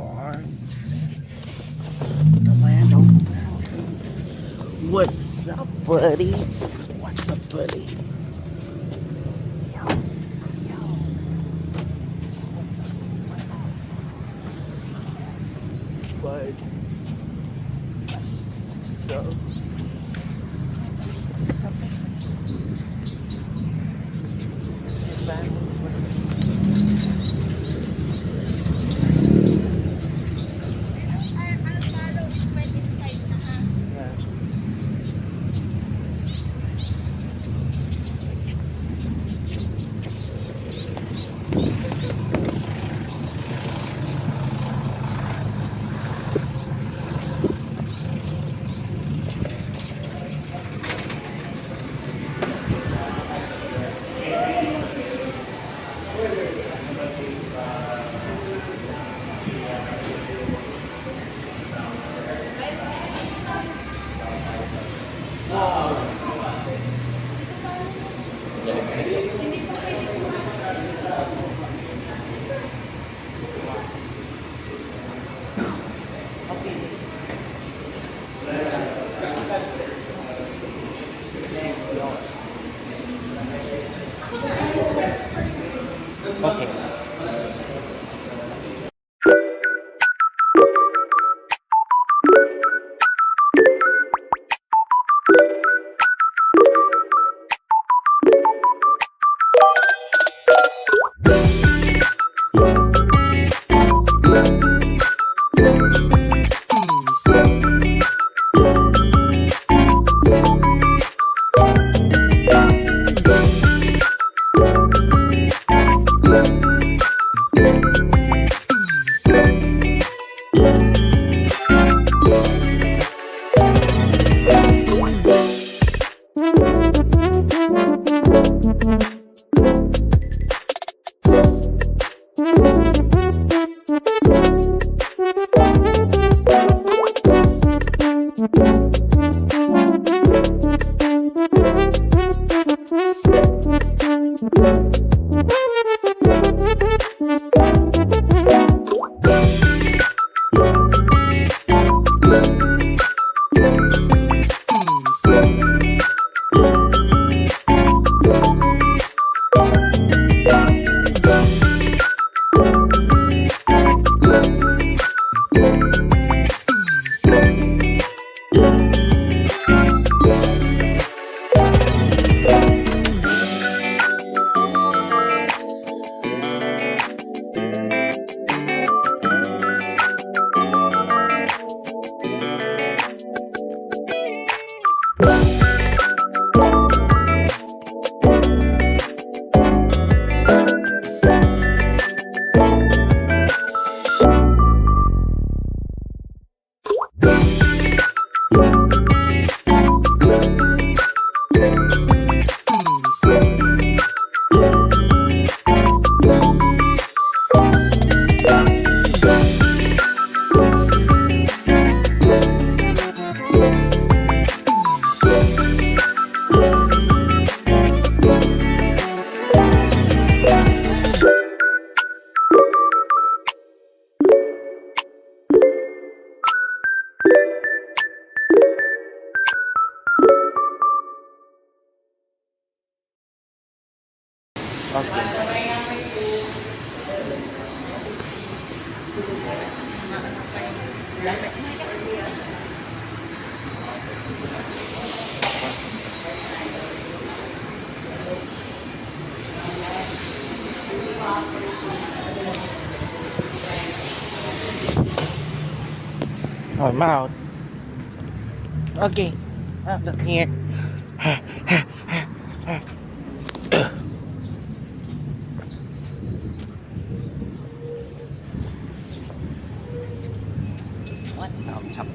Parks, the land of mountains. What's up, buddy? What's up, buddy? Yo, yo. What's up? What's up? Bud. So, what's up, Mason? Okay. I'm out. Okay, I'm here. What's up, chop?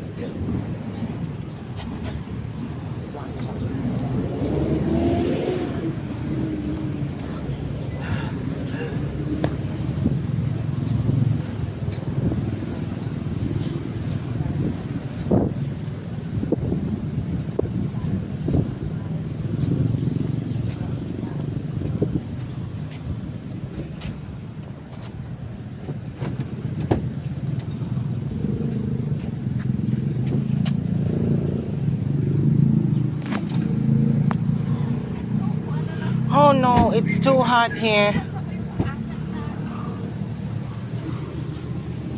Oh no, it's too hot here.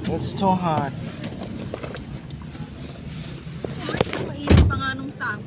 It's too hot. Mainit pa nga nung sa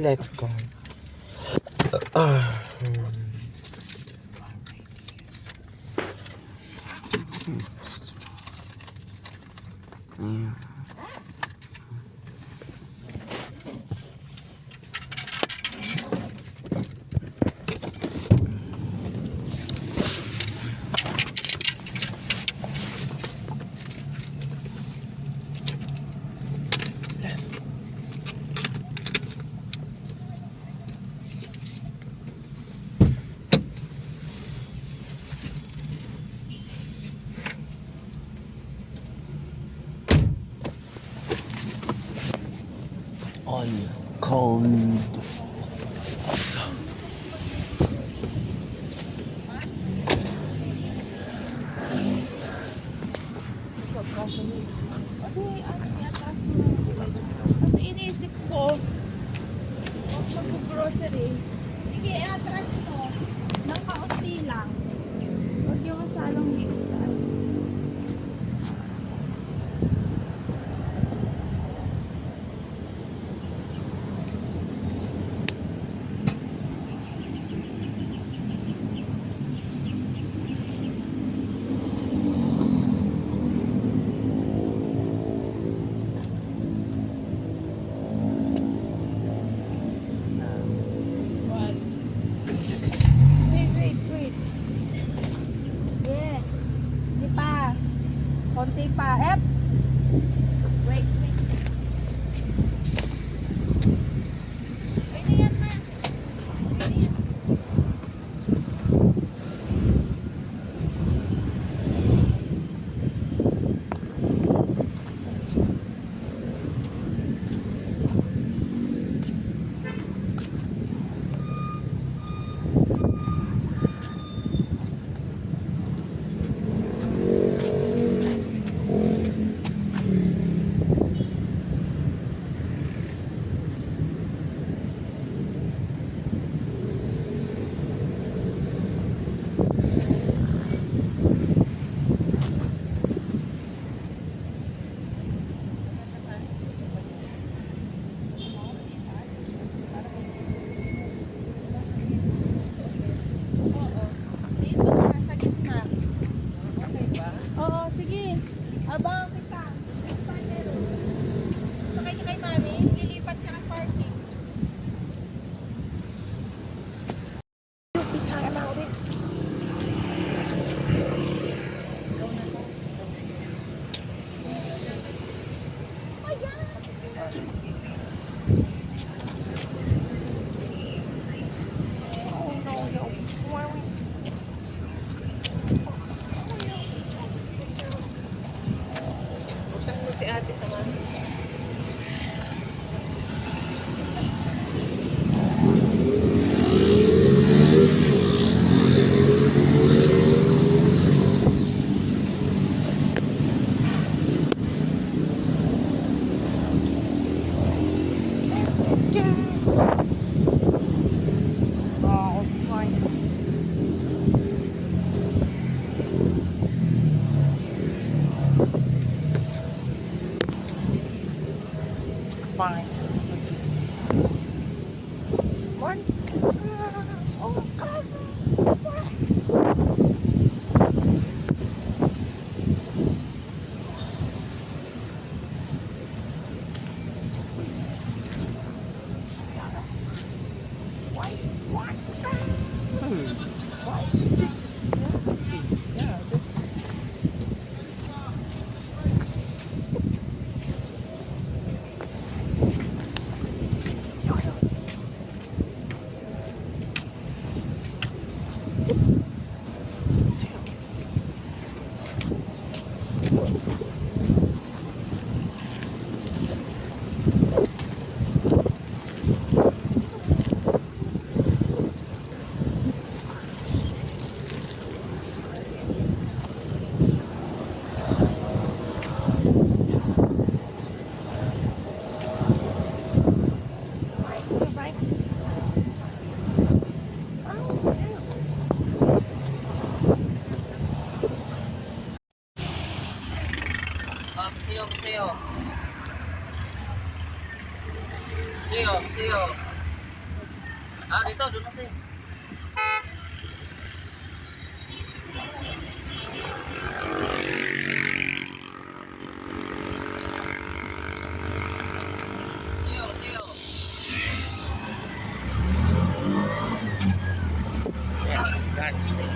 Let's go. All cold. Kasi iniisip ko, kung mag-grocery, sige, atras to, ng kaunti lang. Huwag yung masalong higsan. Wait. Yeah. Hindi pa. Konti pa. Wait. Pwede yan na. Oo, sige. Abangan kita. Sakay ka kay mami, lilipat siya ng parking. Utang mo si ate sa mami. Fine. Siyo, siyo. Siyo, siyo. Ah, dito, doon na siyo. Siyo, siyo. Yes, that's it.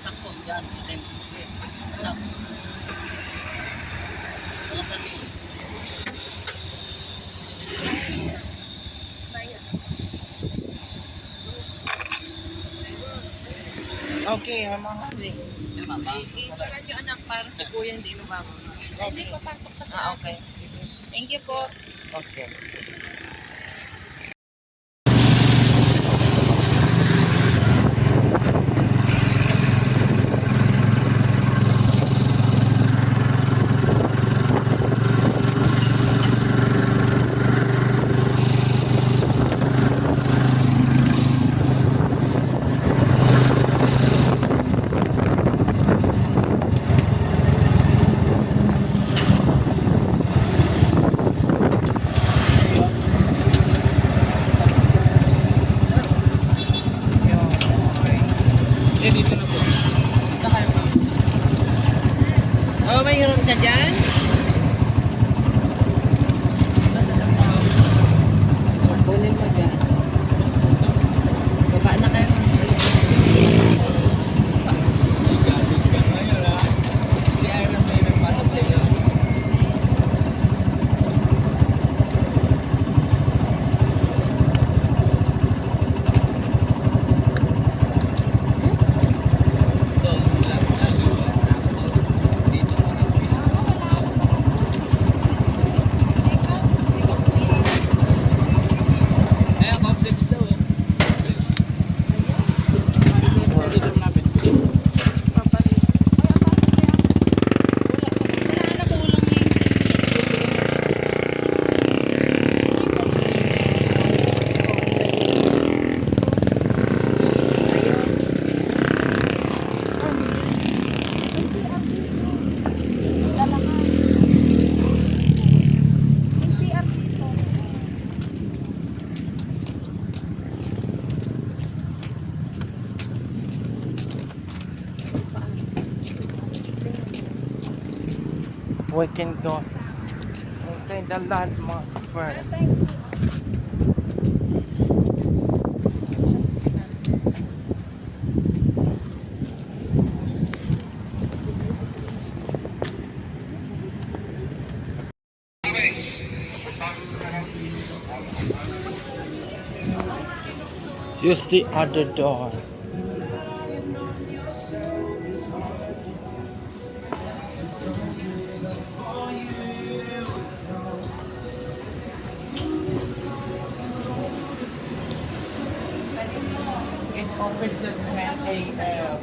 Takbo dyan. Okay, I'm hungry. Ikaran nyo anak para sa kuya hindi lumama. Hindi papasok pa sa Okay. Thank you po. Okay. Dito na po. Oh, mayroon ka dyan? Kunin mo dyan. Baba na kayo. Si Iron may nagpasok sa'yo. We can go inside the landmark first. Use the other door. It opens at 10 a.m.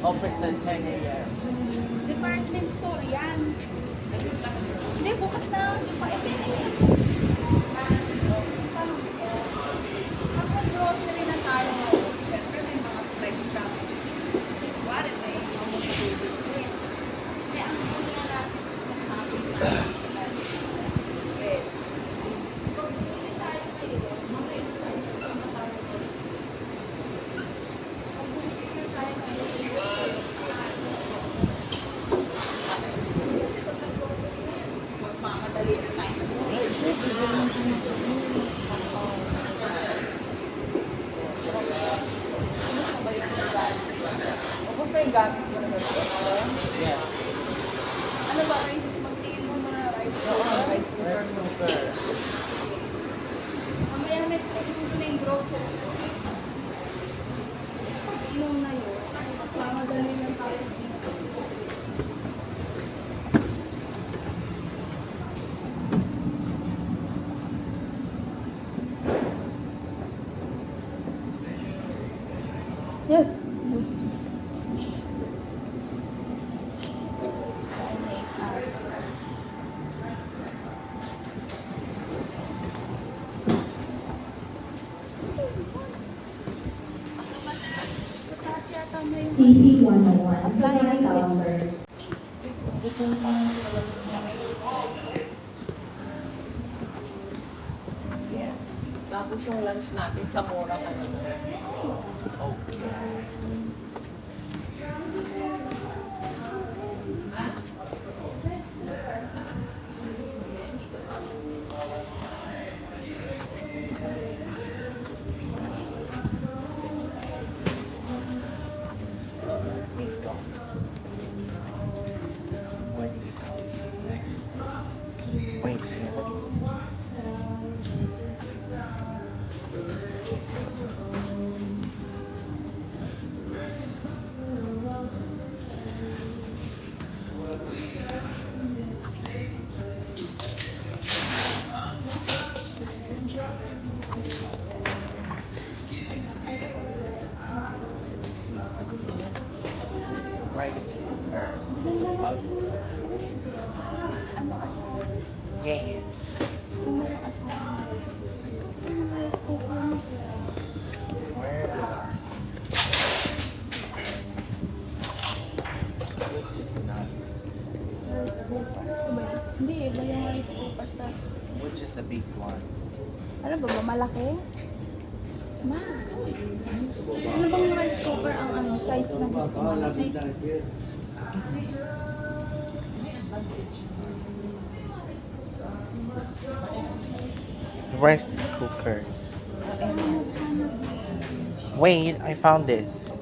Opens at 10 a.m. Department store yan. Hindi, bukas na. Kapag grocery na tayo ngayon, syempre may mga fresh stuff. Wari, may mga tubig. Kaya ang mga natin is nagsabi na yes. Kung hindi tayo ngayon, mamaya tayo sa mga kung bumili tayo ngayon, kasi pag nag-grocery na yan, magmamadali na tayo. Kumusta ba yung mga gamit? Ubus na yung gamit mo na gano'n? Yeah. Ano ba, rice? Magtingin mo muna rice Rice cooker. cooker. Mamaya next week mo na yung grocery. Pag inom na yun, magmamadali lang tayo dito. Yeah. CC 101, Flight Tower. Tapos yung lunch natin sa mura ka na. Wait. Rice cooker. Yeah. Where which is nice? Rice cooker. Hindi, iba yung rice cooker sa... Which is the big one? Ano ba, malaki? Ma, ano bang rice cooker ang size na gusto malaki? Rice cooker. Wait, I found this.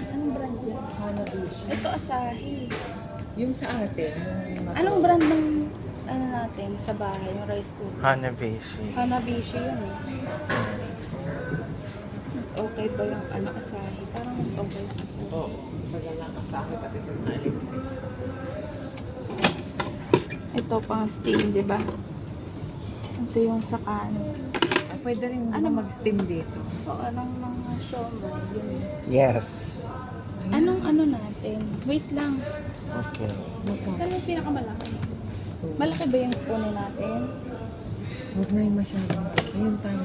Anong brand yan? Ito Asahi. Yung sa atin, Anong brand ng ano natin sa bahay, yung rice cooker? Hanabishi. Hanabishi yun eh. Mas okay ba yung ano Asahi? Parang mas okay yung Asahi. Oo. Tagal lang ka sa akin pati sa mga electric. Ito pang steam, di ba? Ito yung sa kanin. Pwede rin Ano mag-steam dito. O, anong mga siomay? Yun. Yes. Anong ano natin? Wait lang. Okay. Saan yung pinakamalaki? Malaki ba yung puno natin? Huwag na yung masyadong. Ayun tayo.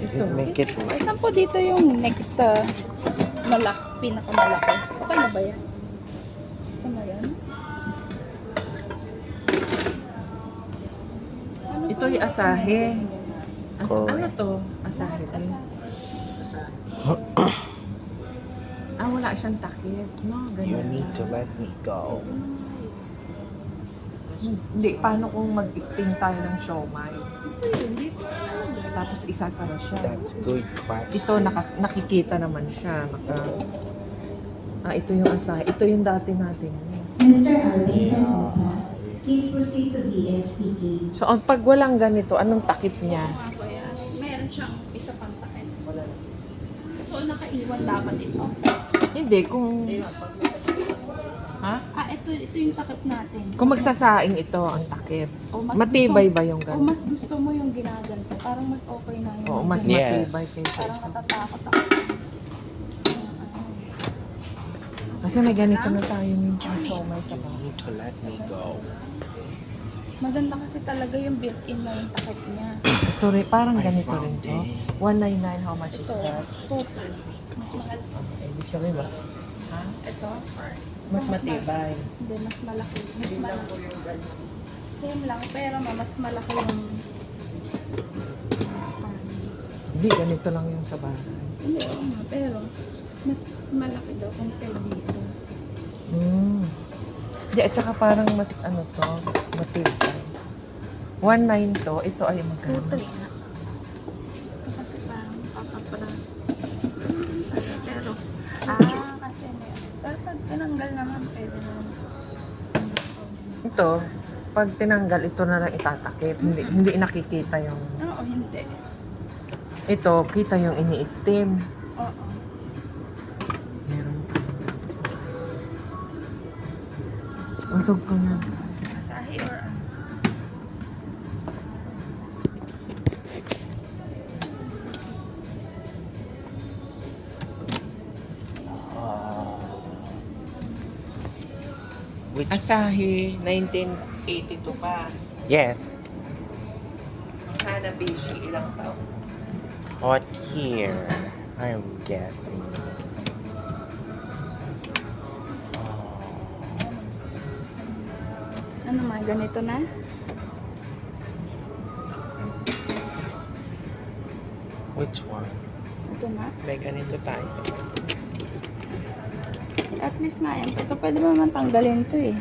Ito. Make it. Ay, saan po dito yung next sa pinakamalaki? Okay na ba yan? Saan na yan? Ano Ito ba yung Asahi. Correct. Ano to? Asahi. Ano? wala siyang takip. No, You ganun need to lang. let me go. Hindi, paano kung mag-sting tayo ng siomay? Ito yun, dito. Tapos isasara siya. That's good question. Ito, nakikita naman siya. Ito yung asahe. Ito yung dati natin. Mr. Alvin Santosa, please proceed to DSPP. So, pag walang ganito, anong takip niya? Mga kuya, meron siyang isa pang takip. So, nakaiwan dapat ito. Hindi, kung... Ha? Ito yung takip natin. Kung magsasaing ito, ang takip. O mas Matibay gusto- ba yung O ganito? mas gusto mo yung ginaganto. Parang mas okay na yun. Oo, mas Yes. matibay kaysa. Parang natatakot ako. Kasi may ganito na tayo yung siomay sa You bahay. need to let me go. Maganda kasi talaga yung built-in na yung takip niya. Ito rin, parang I ganito found rin to. it. 199, how much is Ito, that? total. Mas mahal. Ibig sabihin ba? Ha? Ito, Mas matibay. hindi, mas malaki. Mas malaki. Same lang, pero mas malaki yung... Hindi, ganito lang yung sa bahay. Hindi, oo nga, pero mas malaki daw compared dito. Di, at saka parang mas ano to, matibay. 1.9 to, ito ay magkano? Total na. Ito kasi parang papapra. Pero, kasi may... Pero pag tinanggal naman, pwede naman. Ito, pag tinanggal, ito na lang itatakip. Hindi nakikita yung... Oo, hindi. Ito, kita yung ini-steam. Oo. Meron pa. Usog ko yan. Asahi or ano. Which? Asahi, 1982 pa. Yes. Hanabishi, ilang taon? What year? I'm guessing. Ano man, ganito na? Which one? Ito na? May ganito tayo sa At least nga yan. Ito pwede mo naman tanggalin to eh.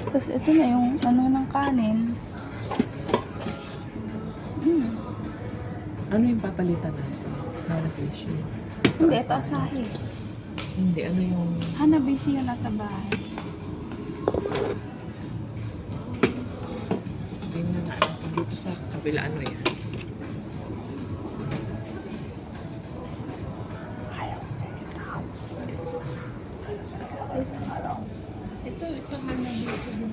Tapos ito na yung ano ng kanin. Ano yung papalitan natin? Hanabishi. Hindi, ito asahi. Hindi, ano yung... Hanabishi yung nasa bahay. Tingnan na natin dito sa kabila, ano yan? Ito Hanabishi din.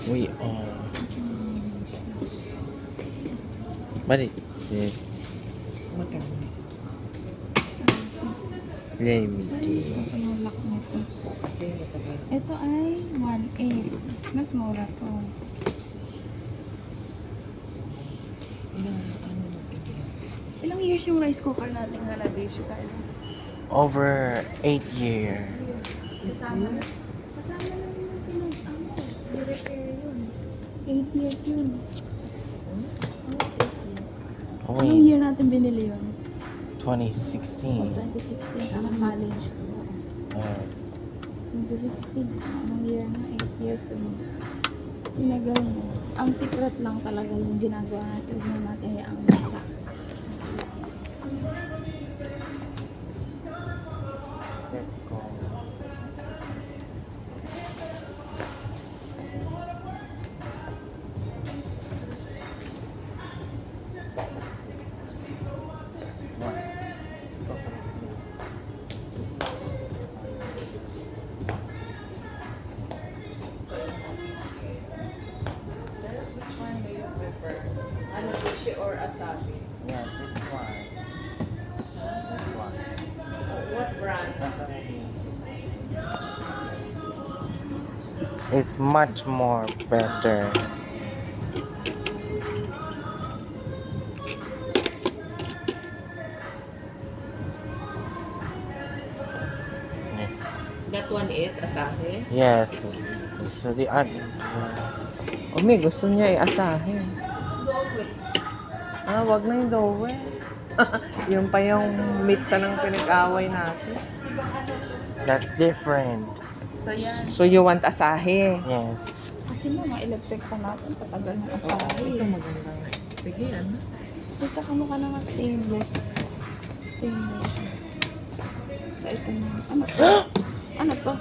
We are. What is it? Magkano? Let me do. Ang lock nito. Kasi matagal. Ito ay 1.8. Mas mura to. Ilang years yung rice cooker natin Hanabishi, Carlos? Over 8 years. Kasama na yung i-repair yun. 8 years yun. Oh, Anong wait, year natin binili yun? 2016. 2016, ako college. 2016, anong year na? 8 years yun. Tinagal mo. Ang secret lang talaga yung ginagawa natin. Huwag na natin ang basa. Let's go. Which one do you prefer? Hanabishi or Asahi? Yeah, this one. This one. What brand? That's what I mean. It's much more better. That one is Asahi? Yes. So the other. O may gusto niya Asahi. Wag na yung Dowe. Yung pa yung mitsa ng pinag-away natin. That's different. So yan. So you want asahe? Yes. Kasi mga electric pa natin, patagal ng Oo, asahe. ito maganda nga. Sige, ano? So, tsaka mo ka naman stainless. Stainless. So, ito na. Ano to? Ano to?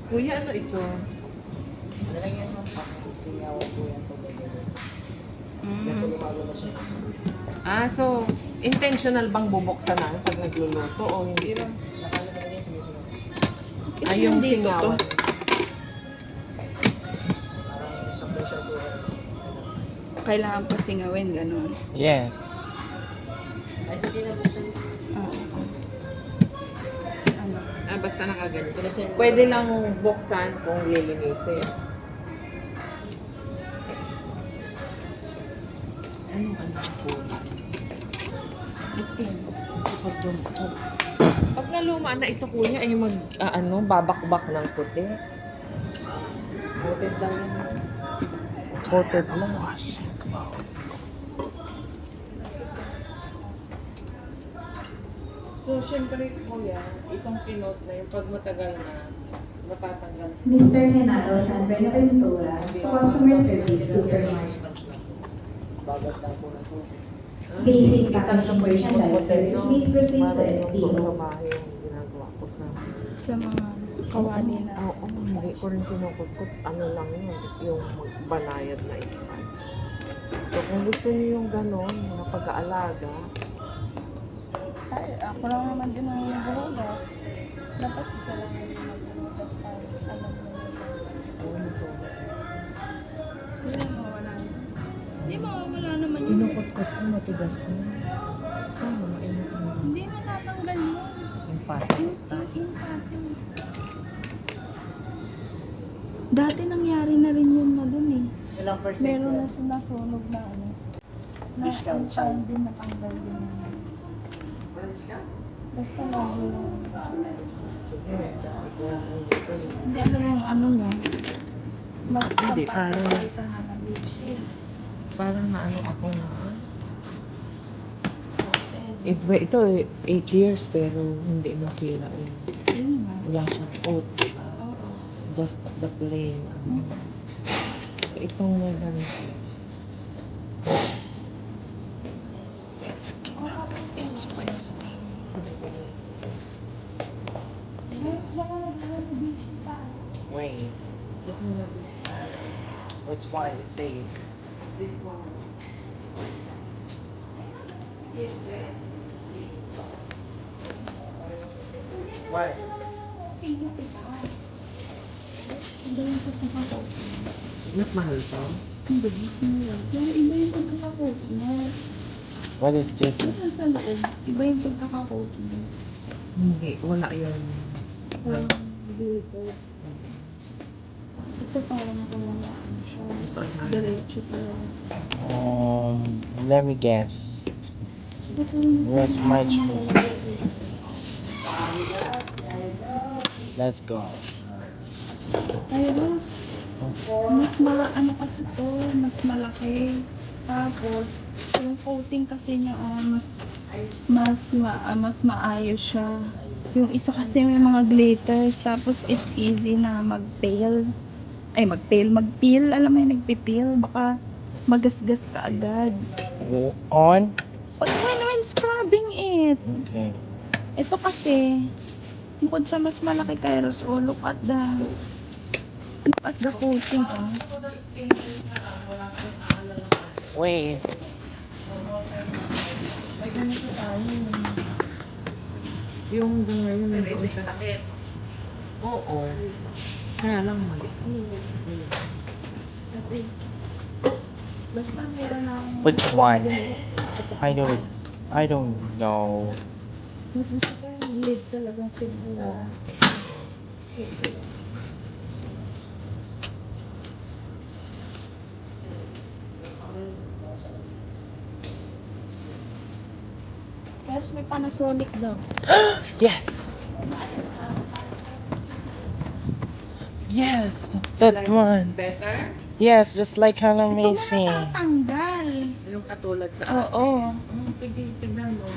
Kuya, ano ito? Nalagyan mo pa. Singaw ko yan. So, intentional bang bubuksan na pag nagluluto o hindi? Nakalagay niya sumusunod. Yung dito to. singawan. Parang sa pressure cooker. Kailangan pa singawin, ganun. Yes. Ay, sige na buksan. Ano? Basta nakaganito. Pwede lang buksan kung lilinisin. Anong anak ko? Itim. Pag naluma na ito kuya, ay babakbak ng puti. Coated lang yun. Coated lang. So, syempre kuya, itong pinot na yung pag matagal na, matatanggal. Mr. Renato San Buenaventura, to Customer Service Supermarket. Bagat lang po na po. Basic packaging merchandiser, please proceed to SPO. Pagkabahay yung ginagawa ko sa... Sa mga kawali na. Oo, hindi ko rin kinukutkot. Ano lang yun, yung banayad na ispan. So, kung gusto niyo yung gano'n, mga pag-aalaga, Ay, ako lang naman din ang buhugas. Dapat isa lang yung magbuhugas para alam mo na. Hindi mawawala. Hindi mawawala naman yun. kinukutkot ko matigas na. Ano, mainit na. Hindi matatanggal yun. Yung pasta. Impossible. Dati nangyari na rin yun na dun eh. Ilang percent? Meron na nasunog na ano. Na Discount ang din natanggal din. Basta lagi lang. Sige, ikaw ang gusto niyo. Hindi alam yung ano niya. Mas Hindi, kapatid parang- sa Hanabish. Parang naano ako na. Ito 8 years pero hindi nasira yun. Yun nga. Wala siyang coat. Oo. Just the plain. So, itong may ganito. Let's go. It's Wednesday. Wait. Which one is safe? This one. Why? Mas mahal to? Hindi. Pero iba yung pagkakakot mo. What is different? Ano sa loob? Iba yung pagkakakot mo. Hindi, wala yun. Parang glitters. Ito parang wala siya. Diretso talaga. Let me guess. Where's my tree? Let's go. Ayun. Ano kasi to, mas malaki. Tapos, yung coating kasi niya, mas maayos siya. Yung isa kasi may mga glitters, tapos it's easy na mag-peel. Mag-peel. Alam mo yung nagpipeel, baka magasgas ka agad. On? But when scrubbing it, Okay. ito kasi, bukod sa mas malaki Kairos, look at the coating, oh. Wait. May ganito tayo. Yung hanggang ngayon, hindi ko takip. Oo. Kaya lang mali. Kasi, basta meron na akong... Which one? I don't know. Mas gusto ko yung lid talaga siguro. Pero may Panasonic daw. Yes. Yes, that one. Better? Yes, just like Hello Macy. Tanggal. Yung katulad sa Oo. Tignan mo.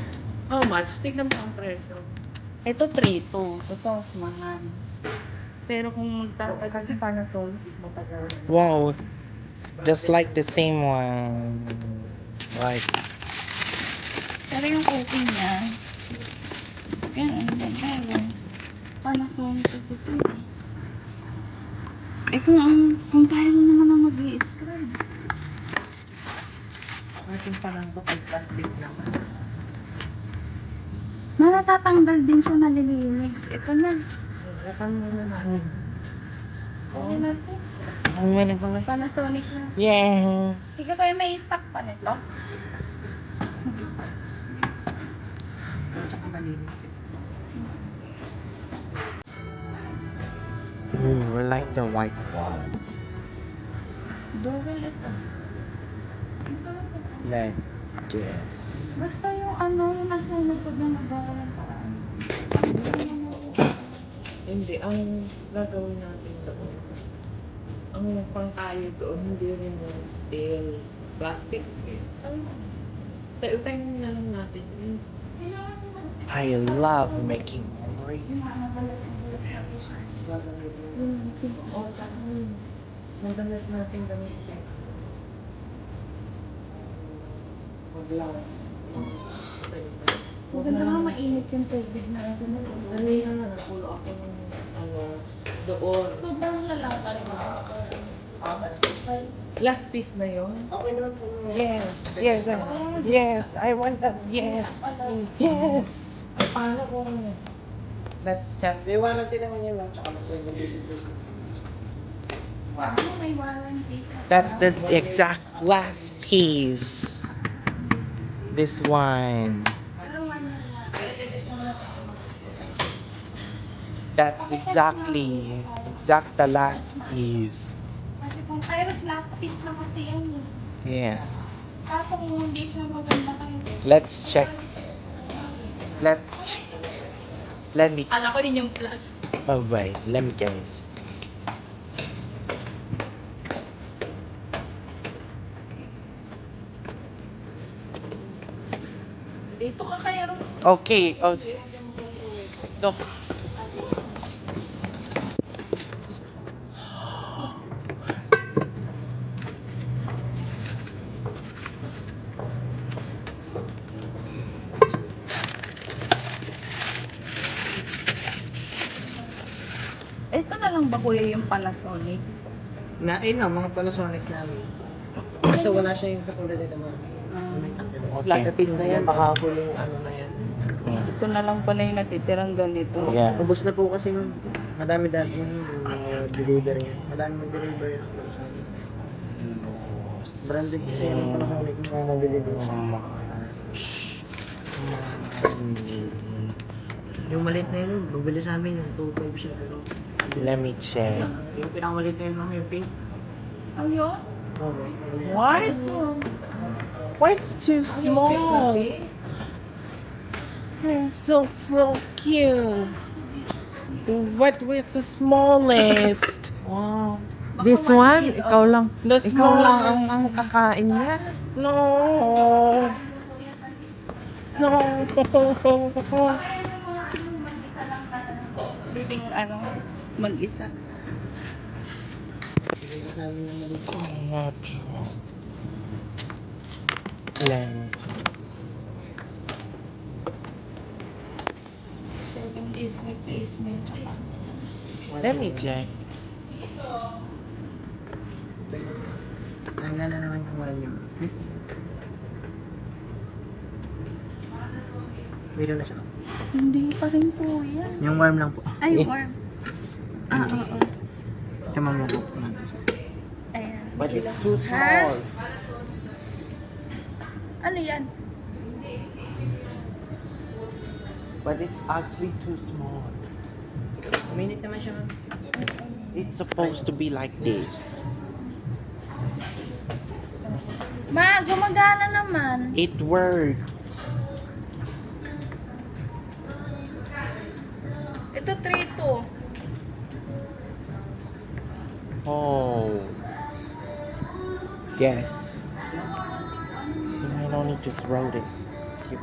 How much? Tignan mo ang presyo. Ito 3.2. Ito, mas mahal. Pero kung magtatag Kasi Panasonic, matagal. Wow. Just like the same one. Like, Pero yung cooking niya, yan, meron. Panasonic ito eh. Eh kung kaya mo naman mag-i-scrub. Ating parang ito pag plastic naman. Matatanggal din siya nalilinis. Ito na. Lakan muna natin. Okay na ito. Panasonic na. yeah. Sige kayo may stock pa nito. Tsaka malinis. I like the white one. Dowel ito. Like this. Basta yung yung nasa likod ng nagawa ng paraan. Hindi, ang gagawin natin doon. Ang pangkayo doon, hindi rin yung steel, plastic. Tayo-tayo na lang natin yun. I love making memories. Madalas natin gamitin. Wag lang. Maganda nga mainit yung tubig na ito. Ano yan? Nakulo ako ng doon. Sobrang lalang pa rin. Last piece na yun? Yes, yes, yes. I want that. Yes, yes. Paano kung Let's just. Iwanan din naman yun lang, tsaka masaya yung visit. Ano may warranty ka? That's the exact last piece. This one. Pero 1 year na. That's exactly the last piece. Kasi kung Kairos last piece na kasi yan eh. Yes. Kaso kung hindi siya maganda kayo. Let's check. Let me. Kala ko din yung plug. Oh wait. Let me guess. Dito ka kaya rin. Okay. Oh. No. Ito na lang ba kuya yung Panasonic? Mga Panasonic namin. Kasi wala siya yung katulad dito mo. last piece na yan? Makahuling ano na yan. Ito na lang pala yung natitirang ganito. Yeah. Ubus na po kasi madami dati yung deliver yan. Madami mag-deliver yan. Branded kasi yung Panasonic yung mabili dito. Yung maliit na yun, bumili sa amin yung 2.5 siya pero Let me check. yung pinakamaliit na yun mga yung pink. Ano yun? What? Why it's too small? They're so cute. What was the smallest? Wow. This one, ikaw lang. The Ikaw lang smallest. ang kakain niya. No. No. Bibing mag-isa. Bigay sa amin na maliit. Not Lens. 7 days replacement. Let me check. Ang gana naman yung volume. Meron na siya. Hindi pa rin po yan. Yung warm lang po. Ay, warm. Oo. Tama mo po natin siya. Ayan. But it's too small. Ano yan? But it's actually too small. Minute naman siya. It's supposed to be like this. Ma, gumagana naman. It worked. Ito 3.2. Oh. Yes. I don't need to throw this. Keep-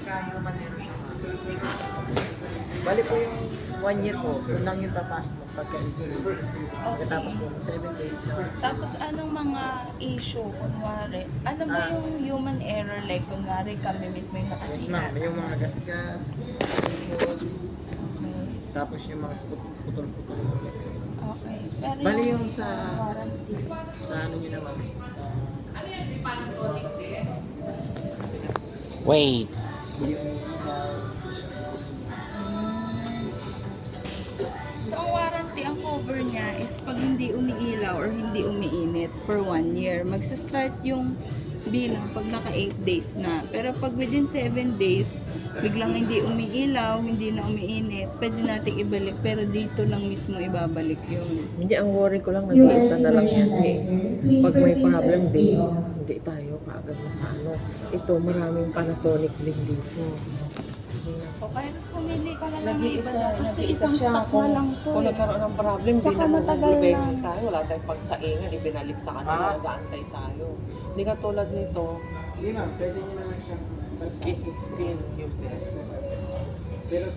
pagka-human error siya nga. Bali po yung 1 year po, yun lang yung papasok mo pagka-8 days. Pagkatapos po, 7 days. Tapos anong mga issue, kunwari? Ano ba yung human error? Like, kunwari kami mismo yung Yes nakasira. ma'am, yung mga gasgas, ikot, tapos yung mga putol-putol. Okay. Pero Bali yung sa warranty. ano nyo na ma'am. Wait. Yung So, ang warranty, ang cover niya is pag hindi umiilaw or hindi umiinit for 1 year, magsa-start yung bilang pag naka 8 days na. Pero pag within 7 days, biglang hindi umiilaw, hindi na umiinit, pwede nating ibalik. Pero dito lang mismo ibabalik yun. Hindi, ang worry ko lang, US nag-iisa na lang yan eh. merchandiser, please Pag may proceed to problem, SPO. hindi tayo kaagad makaano. Ito, maraming Panasonic din dito. O kaya mas pumili ka na lang ng iba Nag-iisa, na kasi nag-iisa isang siya. stock na lang to Kung eh. nagkaroon ng problem, hindi Tsaka na matagal problema lang. tayo. Wala tayong pagsaingan, ibinalik sa kanila, nag-aantay tayo. Hindi ka tulad nito, Hindi ma'am, pwede nyo naman siya it still uses. pero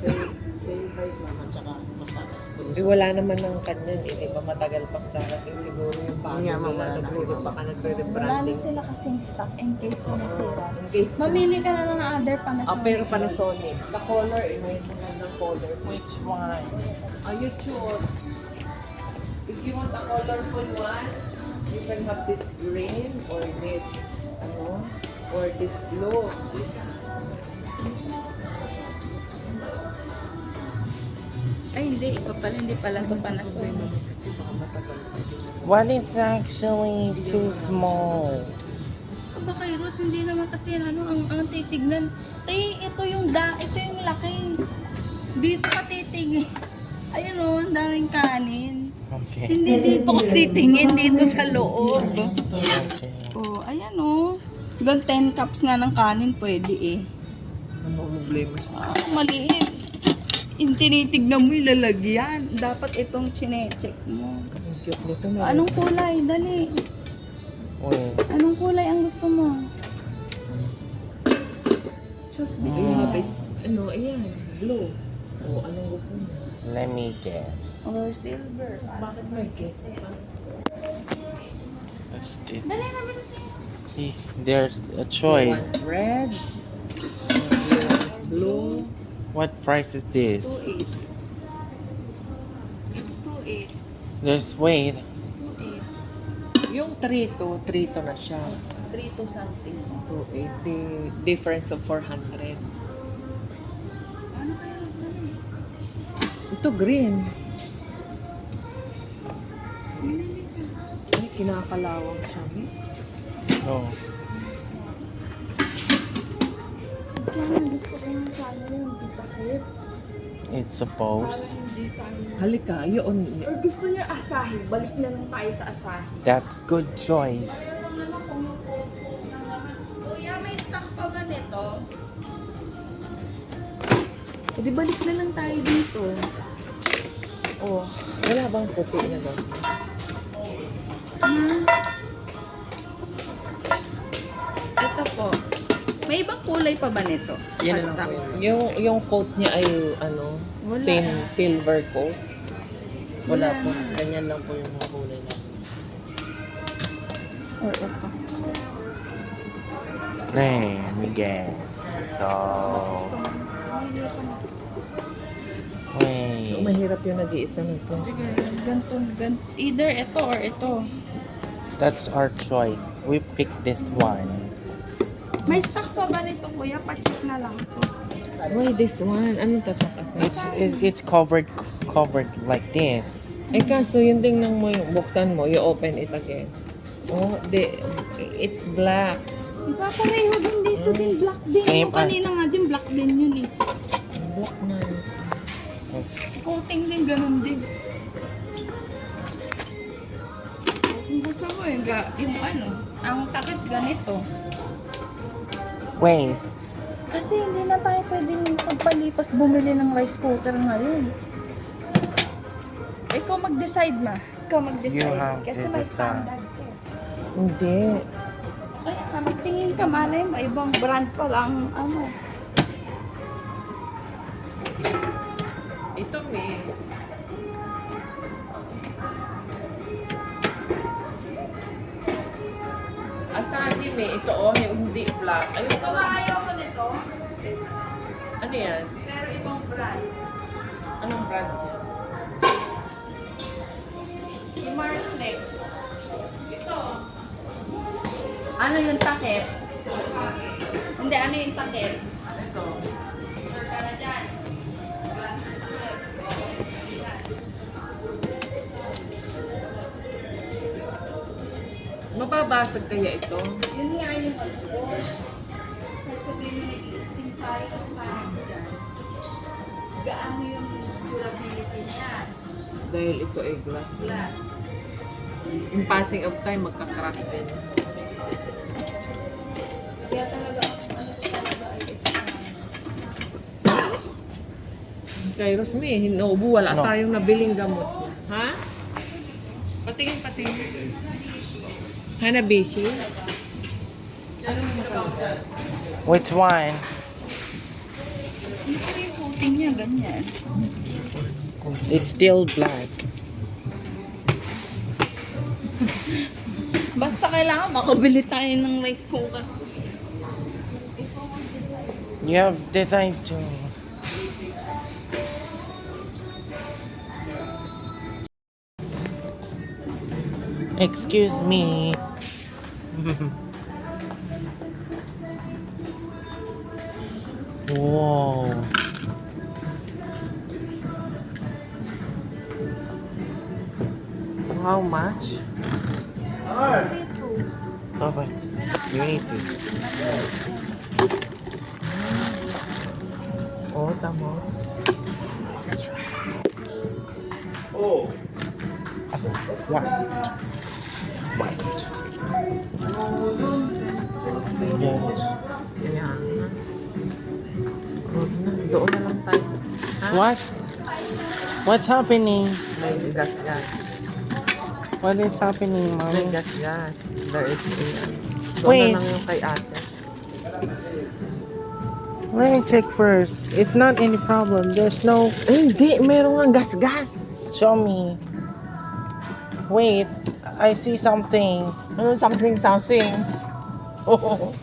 same price ma'am at saka mas tataas po. Wala naman ng kanyan eh, di ba matagal pang darating siguro yung bago Nga, ma'am, nila, wala na. baka Wala na nagre-rebranding. sila kasing stock in case na nasira. In case na. Mamili ka na ng other Panasonic. Pero Panasonic, ka-color, may mga ng color. Which one? You choose. If you want a colorful one, you can have this green or this, or this blue. Ay, hindi. Iba pala. Hindi pala ito Panasonic. Kasi baka matagal pa din. What is actually too small? Aba kay Rose, hindi naman kasi ano, ang titignan. Ito yung laki. Dito ka titingin. Ayun o, ang daming kanin. Okay. Hindi dito ka titingin, dito sa loob. Okay. Oh, ayan o. Hanggang 10 cups nga ng kanin pwede eh. Ano problema siya? Maliit. Yung tinitignan mo yung lalagyan. Dapat itong chinecheck mo. Ang cute nito. May Anong kulay? Dali. Wait. Anong kulay ang gusto mo? Diyos, di ayan, blue. O, anong gusto niya? Let me guess. Or silver. Bakit may guess? Let's do. Dali naman siya. See, there's a choice. One red, blue. What price is this? 2.8. It's 2.8. There's wait. 2.8. Yung 3 to na siya. 3 to something. 280, difference of 400. Ano kaya mas dali? Ito green. Ay, kinakalawang siya. Oh, Kaya gusto ko yung sana yung bitakip. it's supposed. Hindi tayo. Halika, yun. Or gusto niya Asahi. Balik na lang tayo sa Asahi. That's good choice. Ano kung yung coat ng laman? Kuya, may stock pa ba nito? E di balik na lang tayo dito. Oh, wala bang puti na doon? Ito po. May ibang kulay pa ba nito? Yan Sa lang stock? po yun. Yung coat niya ay Wala. same silver coat. Wala Wala po. na. Ganyan lang po yung mga kulay na. Or ito. Let me guess. So, wait. Mahirap yung nag-iisa nito. Ganto. Either ito or ito. That's our choice. We pick this one. May stock pa ba nito, kuya? Pa-check na lang po. Why this one? Anong tatakasan? It's covered like this. Eh kaso yung tingnan mo yung buksan mo, you open it again. Oh, it's black. Ipapareho din dito din. Black din. Same Yung kanina nga din, black din yun eh. Black na. It's Coating din, ganun din. Kung gusto mo yung ano, ang takip ganito. wait. Kasi hindi na tayo pwedeng pagpalipas bumili ng rice cooker ngayon. Ikaw mag-decide na. Ikaw mag-decide. You have Kasi to may decide. standard ka. Hindi. Kaya ka magtingin ka, malay mo, ibang brand pa lang, ano. kami. Asabi may ito oh, yung hindi black. Ayun Ito nga ayaw ko nito, ano yan? pero ibang brand. Anong brand yan? Si Marflex. Ito. Ano yung takip? Hindi, ano yung takip? Ito. Sure ka na dyan. Glasses ulit. Yan. Mababasag kaya ito? Yun nga yung mag-board. Kahit sabihin mo nag-i-steam tayo ng parang dyan. Gaano yung durability niya? Dahil ito ay glass. Glass. In passing of time, magkakrak din. Kaya talaga, ano ko talaga ay ito. Kay Rosme, hinuubo, wala No. tayong nabiling gamot. Ha? Patingin, patingin. Hanabishi? Which one? Ano yung coating niya, ganyan? It's still black. Basta kailangan makabili tayo ng rice cooker. You have design too. Excuse me. Whoa. How much? Okay. You need to. Oh, tama. What? Yes. Ayan. Huwag na, doon na lang tayo. Ha? What? What's happening? May gas-gas. What is happening, May mommy? gas-gas. There is a... Doon Wait. na lang yung kay ate. Let me check first. It's not any problem. There's no. Hindi, meron nga gas-gas. Show me. Wait, I see something. Ano, something. Oh.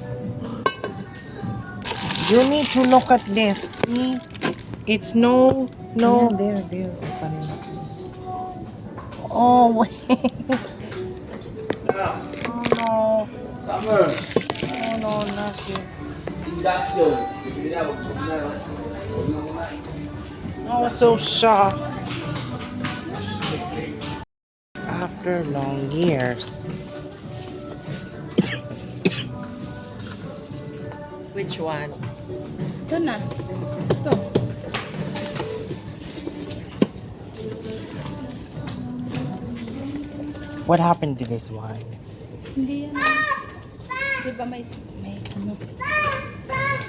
You need to look at this. See? It's no. Ayan, there. Open na. Oh, wait. Oh, no. Oh, no, nothing. I was so shocked. After long years. Which one? Ito na. Ito. What happened to this one? Hindi yan. Di ba may ano?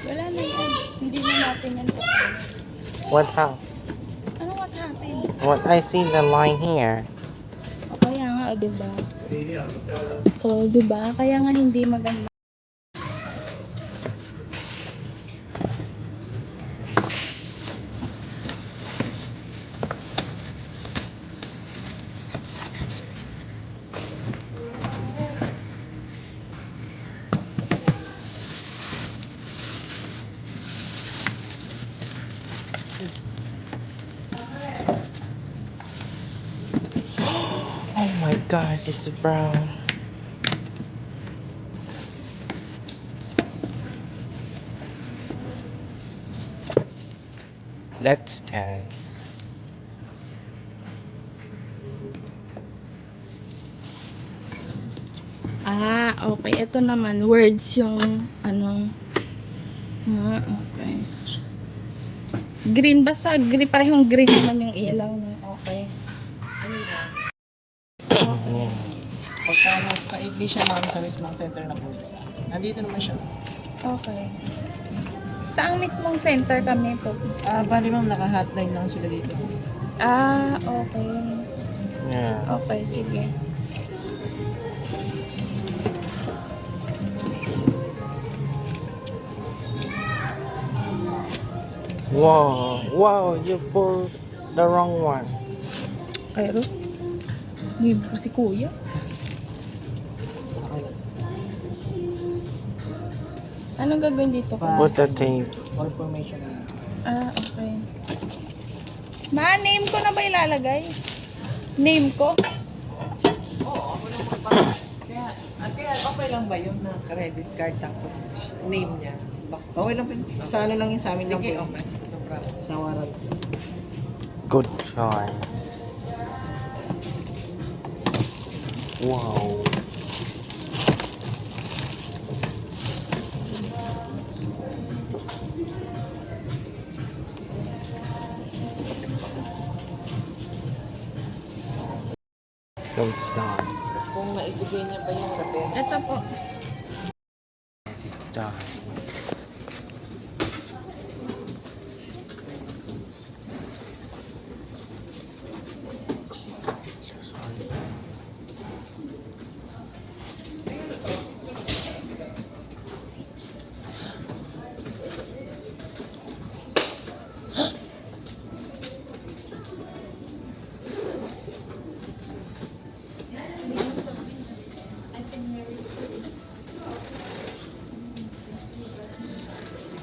Wala na yan. Hindi na natin yan. What happened? Ano what happened? What I see the line here. O kaya nga, di ba? O, di ba? Kaya nga hindi maganda. Oh my god, it's brown. Let's dance. Ah, okay. Ito naman, words yung ano. Ah, okay. Green, basta green, parehong green naman yung ilaw. No? Okay. Pagka nagka-igli siya ma'am sa mismong center na bulsa. Nandito naman siya. Okay. Saang mismong center kami po? Bali ma'am, naka-hotline lang sila dito. Ah, okay. Yeah. Okay, sige. Wow, wow, you pull The wrong one. Pero, hindi pa si kuya. Anong gagawin dito ka? What's the tape? All formation na. Ah, okay. Ma, name ko na ba ilalagay? Name ko? Kaya okay lang ba yun na credit card tapos name niya? Okay lang po. Sa ano lang yun, sa amin lang po. Sige, yun. okay. No problem. Sa warrant. Good choice. Wow. So it's done. Kung naibigay niya ba yung repair? Ito po. It's done.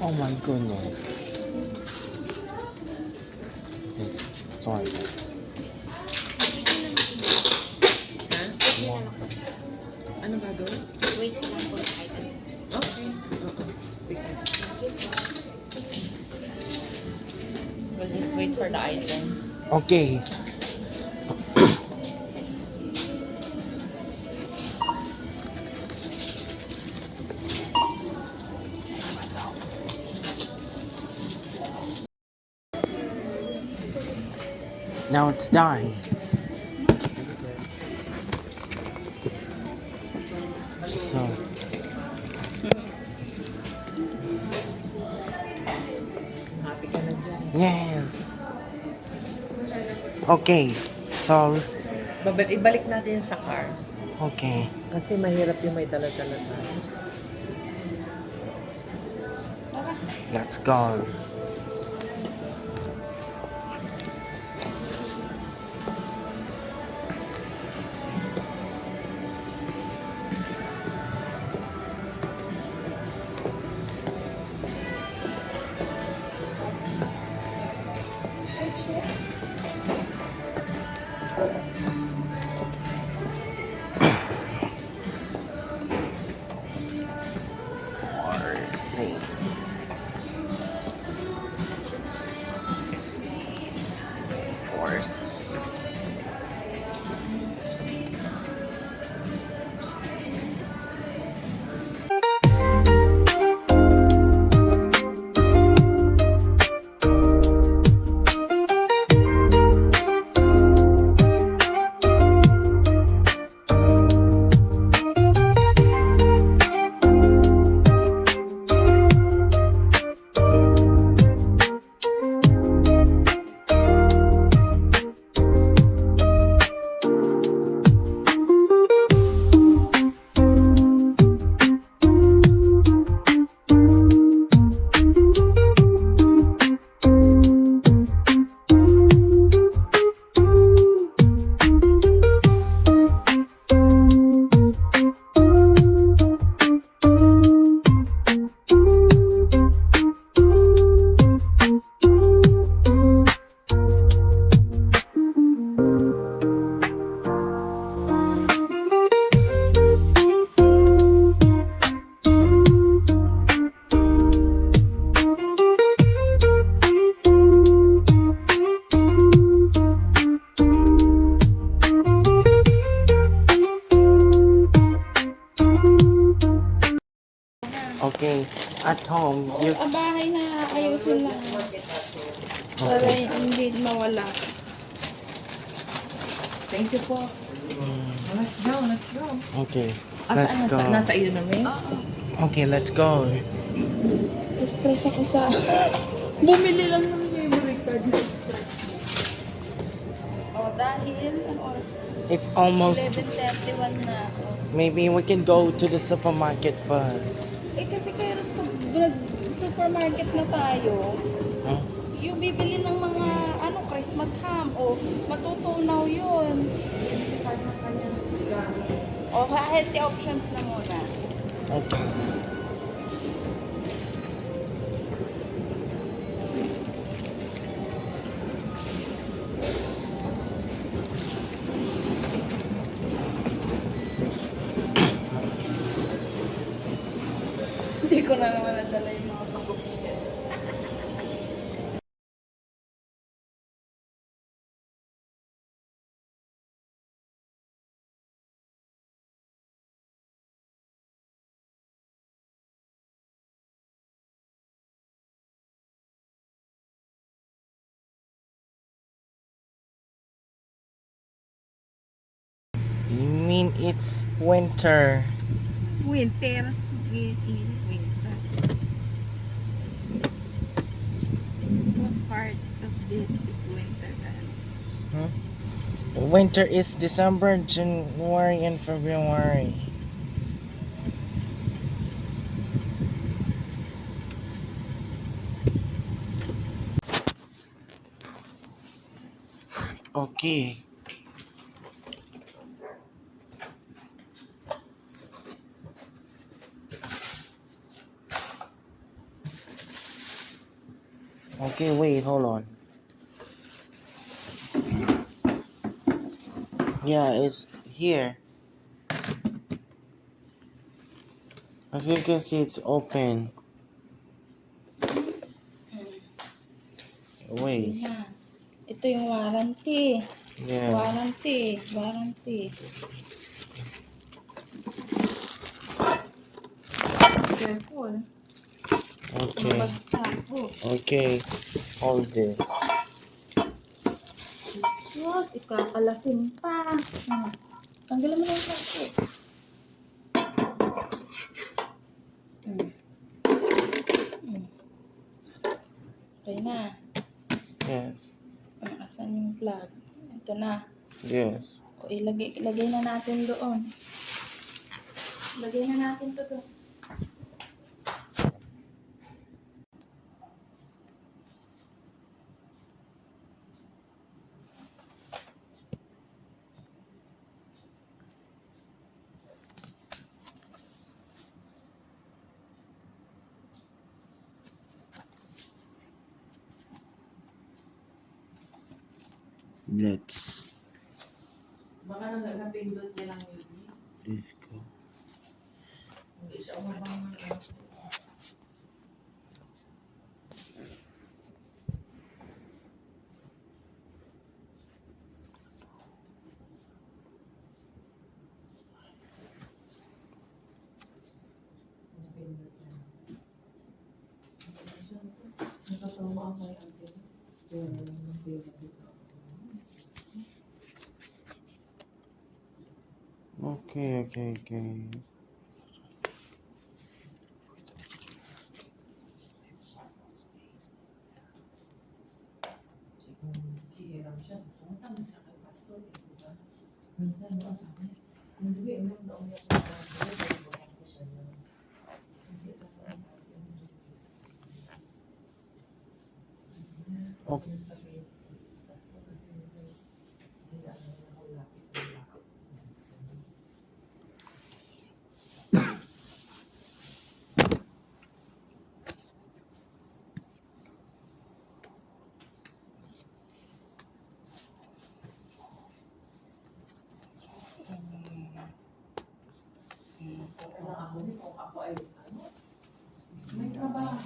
Oh my goodness. Sorry. Ha? Ano gagawin? Wait lang po yung items sa Okay. Oo. Sige. We'll just wait for the item. Okay. Now it's done. So, Happy ka na dyan. yes. Okay, so, Ibalik natin sa car. okay. Kasi mahirap yung may tala-tala tayo. Let's go. Forcing. Force. Okay, at home, you Sa bahay na ayusin lang. Para hindi mawala. Thank you po. Let's go, let's go. okay. Ah, Let's saan? go. Nasa iyo na, May? Okay, let's go. Stress ako sa... Bumili lang ng favorite card. Oh, dahil ano oras? It's almost. 11:31 na ako. Maybe we can go to the supermarket first. Eh kasi kaya pag supermarket na tayo, Huh? yung bibili ng mga ano, Christmas ham. O, matutunaw yun. O, healthy options na muna. Okay. Hindi ko na naman nadala yung mga pagkukchet. You mean it's winter? Winter. Winter. What part of this is winter, guys? Winter is December, January, and February. Okay. Okay, wait, hold on. Yeah, it's here. As you can see, it's open. Wait, Yan. Ito yung warranty. yeah. Warranty. Careful. Okay, Mabagsak po. okay. Hold this. Diyos, ikakalasing pa. Tanggalan mo na yung plastic. Okay na. Yes, Asan yung plug? Ito na. yes. O, ilagay na natin doon. Ilagay na natin to doon. Let's Baka napindot niya lang yun. go. Hindi siya umabang na. Nakatawa ako kay ate. Okay. Kung hihiram siya, pumunta mo siya kay pastor. Diba? Minsan mo ang sabi, hindi, umiyak na umiyak na pastor. Dahil bukas ko siya na. Hindi ka pa ang pastor. Okay. Kung ako ay, may trabaho.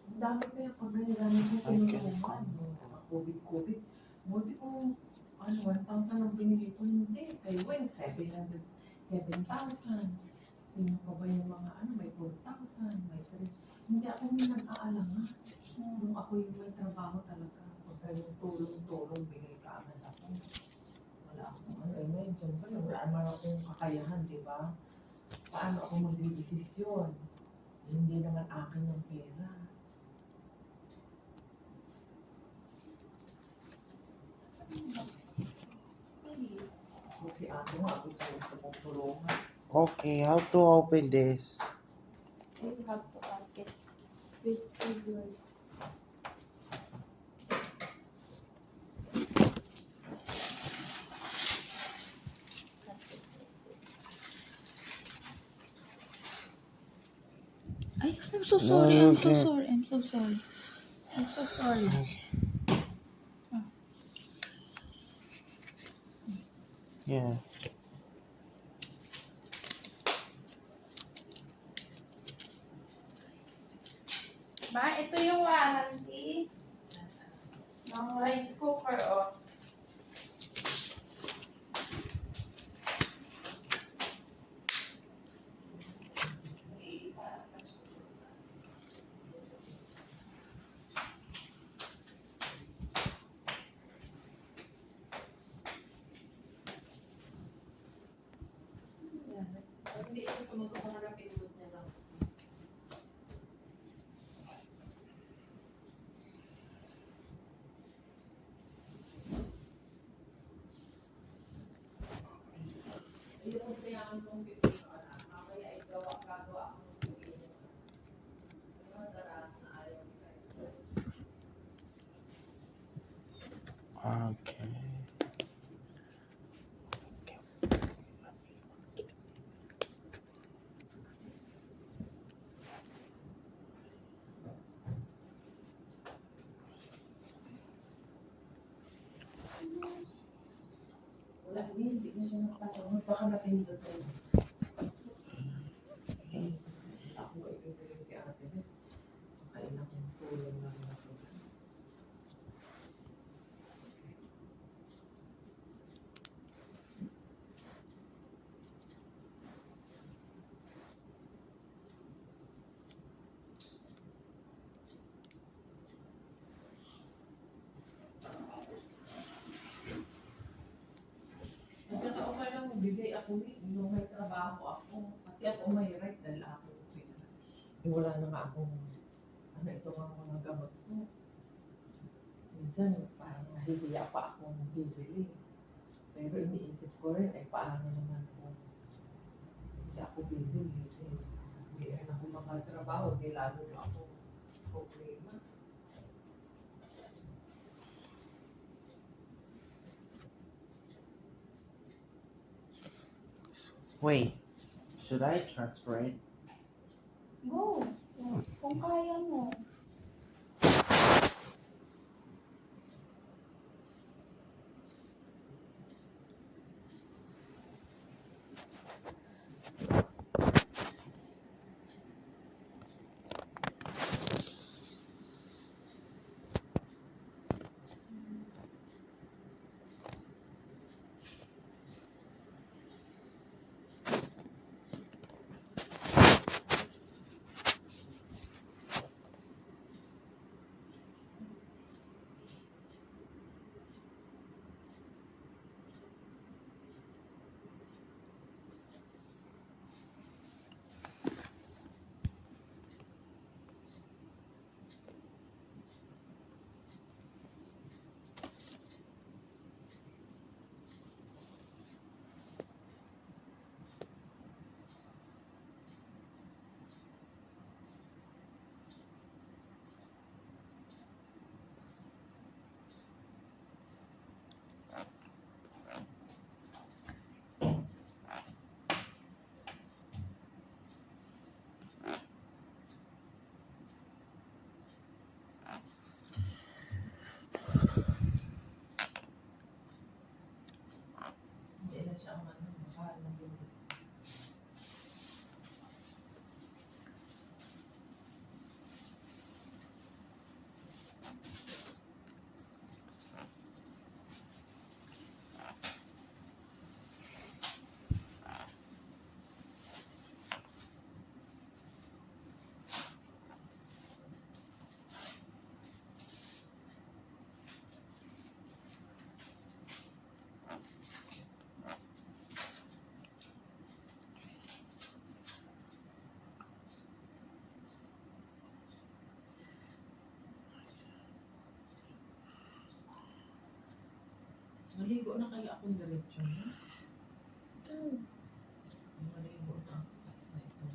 Ang dami kaya pag ganyan ko tinulungan. COVID. Buti ko, 1,000 ang binigay ko. Hindi, kay Weng, 7,000. Sino pa ba yung mga may 4,000, may 3. Hindi ako may nag-aalala. Nung ako yung may trabaho talaga. Pagka yung tulong-tulong, bigay ka agad ako. Wala akong ngayon, siyempre, wala naman akong kakayahan, di ba? Paano ako magdidesisyon? Hindi naman akin yung pera. Kasi ate mo, gusto kong tulungan. Okay, how to open this? You have to cut it with scissors. so sorry. I'm so sorry. I'm so sorry. I'm so sorry. Yeah. Ma, ito yung warranty ng rice cooker, oh. Hindi siya sumutok ko na pinindot niya lang. Ayun ang kailangan kong bibig ko na. Mamaya gagawa ako ng bibig. Masarap na ayaw kayo. Okay. Wala, hindi na siya nakapasunod. Baka napindot ko. Ako ba ibibigay kay ate? Kailangan kong tulong lang ako. At saka okay lang magbigay ako nung may trabaho ako. Kasi ako may right dahil ako wala na nga akong ito nga mga gamot ko. Minsan parang nahihiya pa akong bibili. Pero iniisip ko rin ay paano naman kung hindi ako bibili. Hindi rin ako makatrabaho. Hindi lalo na ako problema. Wait. Should I transfer it? Go. Kung kaya mo. Hindi na siya ang mahal na bibili. Maligo na kaya akong diretso na? Maligo na ako sa ito.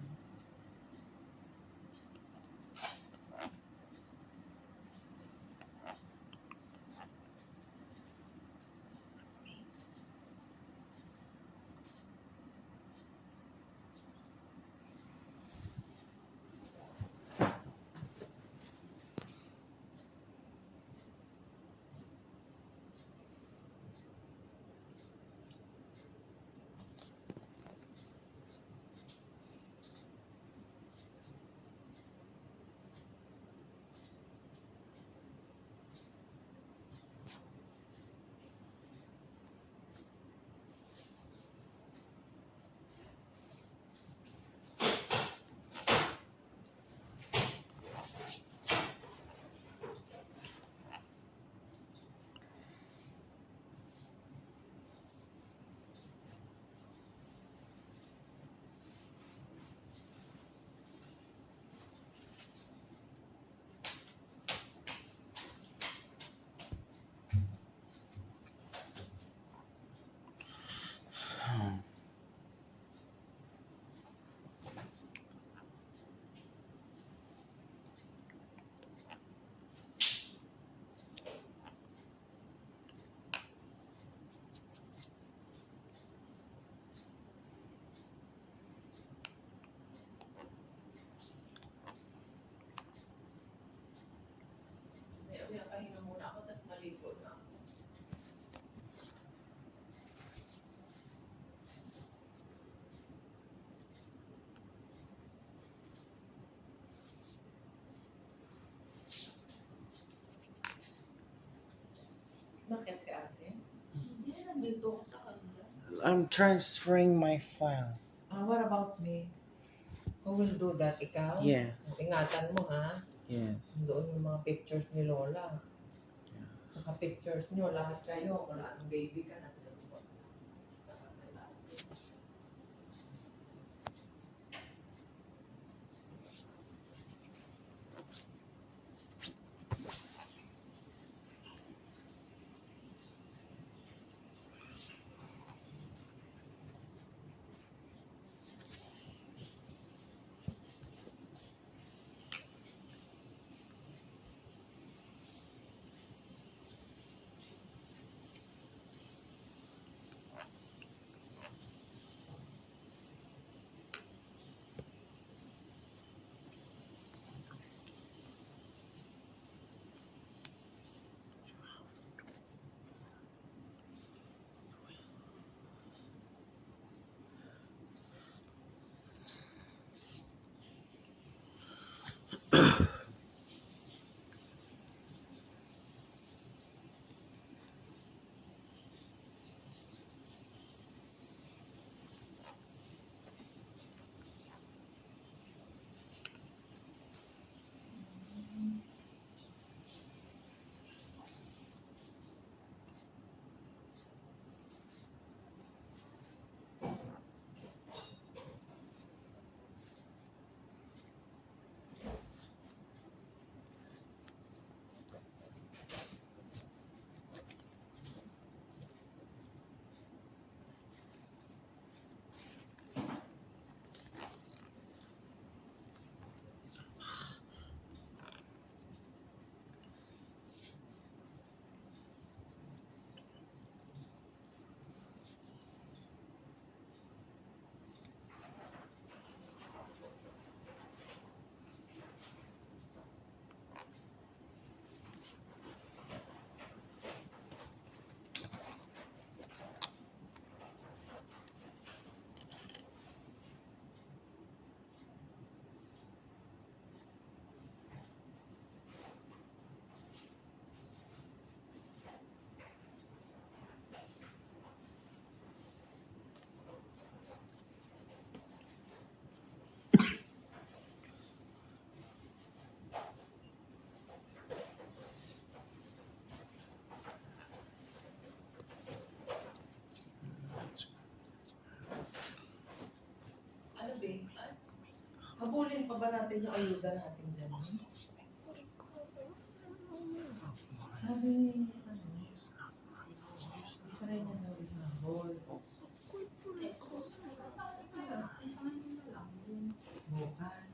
niya, pahinga muna ako, tapos maligo na ako. Bakit si ate? Hindi, nandito ako sa kanila. I'm transferring my files. What about me? Who will do that? Ikaw? Yes. Ingatan mo, ha? Yes. Doon yung mga pictures ni Lola. Saka pictures nyo, lahat kayo, wala nang baby ka na. Ano ba? Habulin pa ba natin yung ayuda natin dyan? Sabi, ano? Try na daw ihabol. Bukas.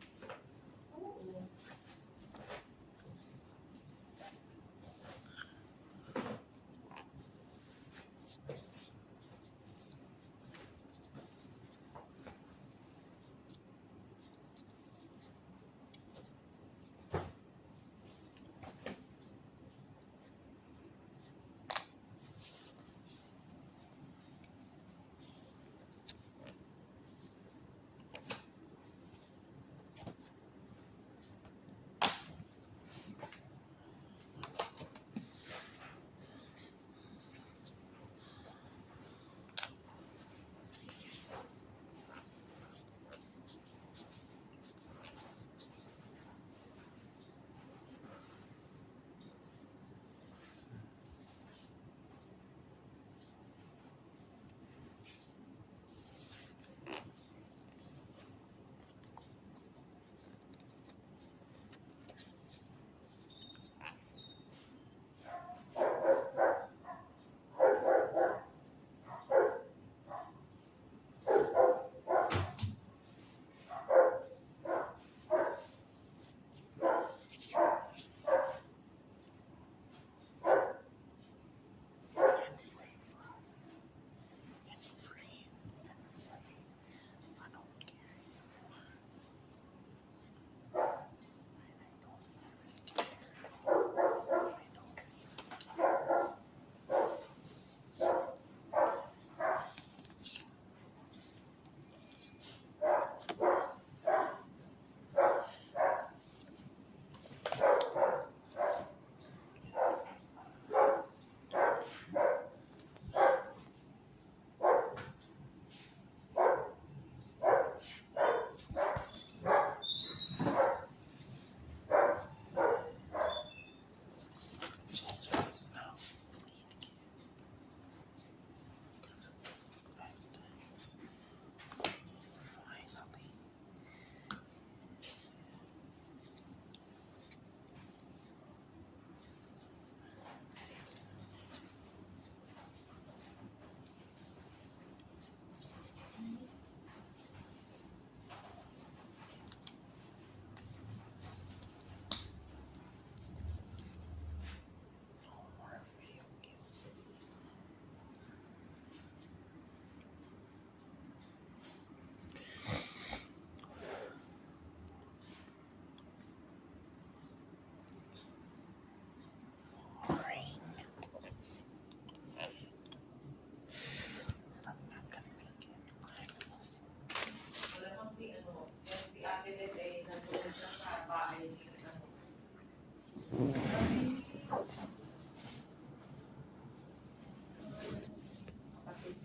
Kapatid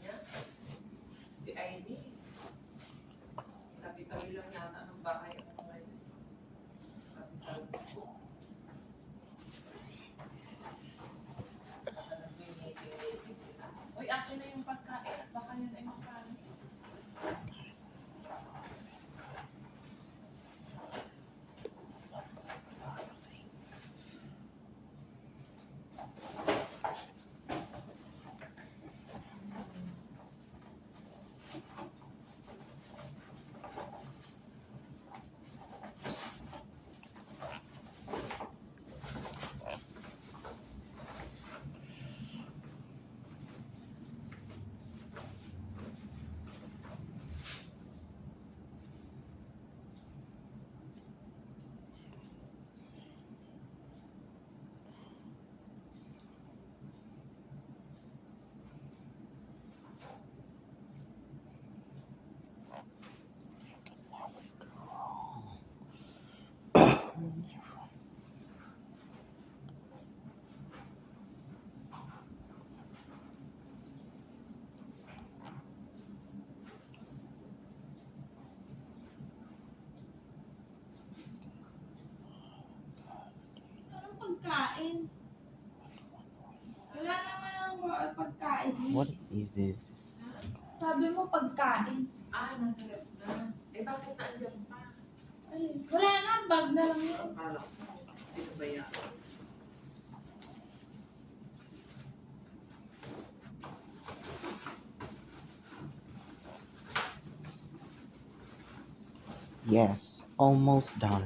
niya, si Ivy. Tabi-tabi lang yata ng bahay ako ngayon. Kasi sa ko. Meeting sila. Uy, akin na yung pagkain at baka yun ay makalis. Anong pagkain? Wala naman ang pagkain. What is this? Sabi mo pagkain. Ah, nasa left na. Eh, bakit naandyan pa? Ay, wala na, bag na lang yun. Akala ko, dito ba yan? Yes, almost done.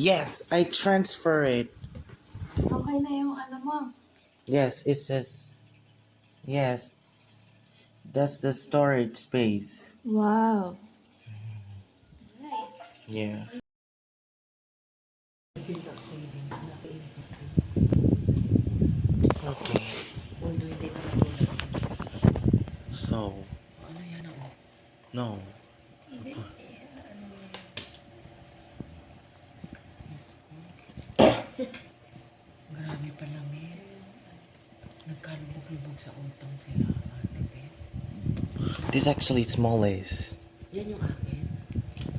Yes, I transfer it. Okay na yung ano mo. Yes, it says. Yes, that's the storage space. Wow. Nice. Yes. Build up savings na ka-invest. Okay. Although hindi na natulad. So, Ano yan ako? no. Grabe pala, men. Nagkalubog-lubog sa utang sila, ate Ben. This actually smallest. Yan yung akin.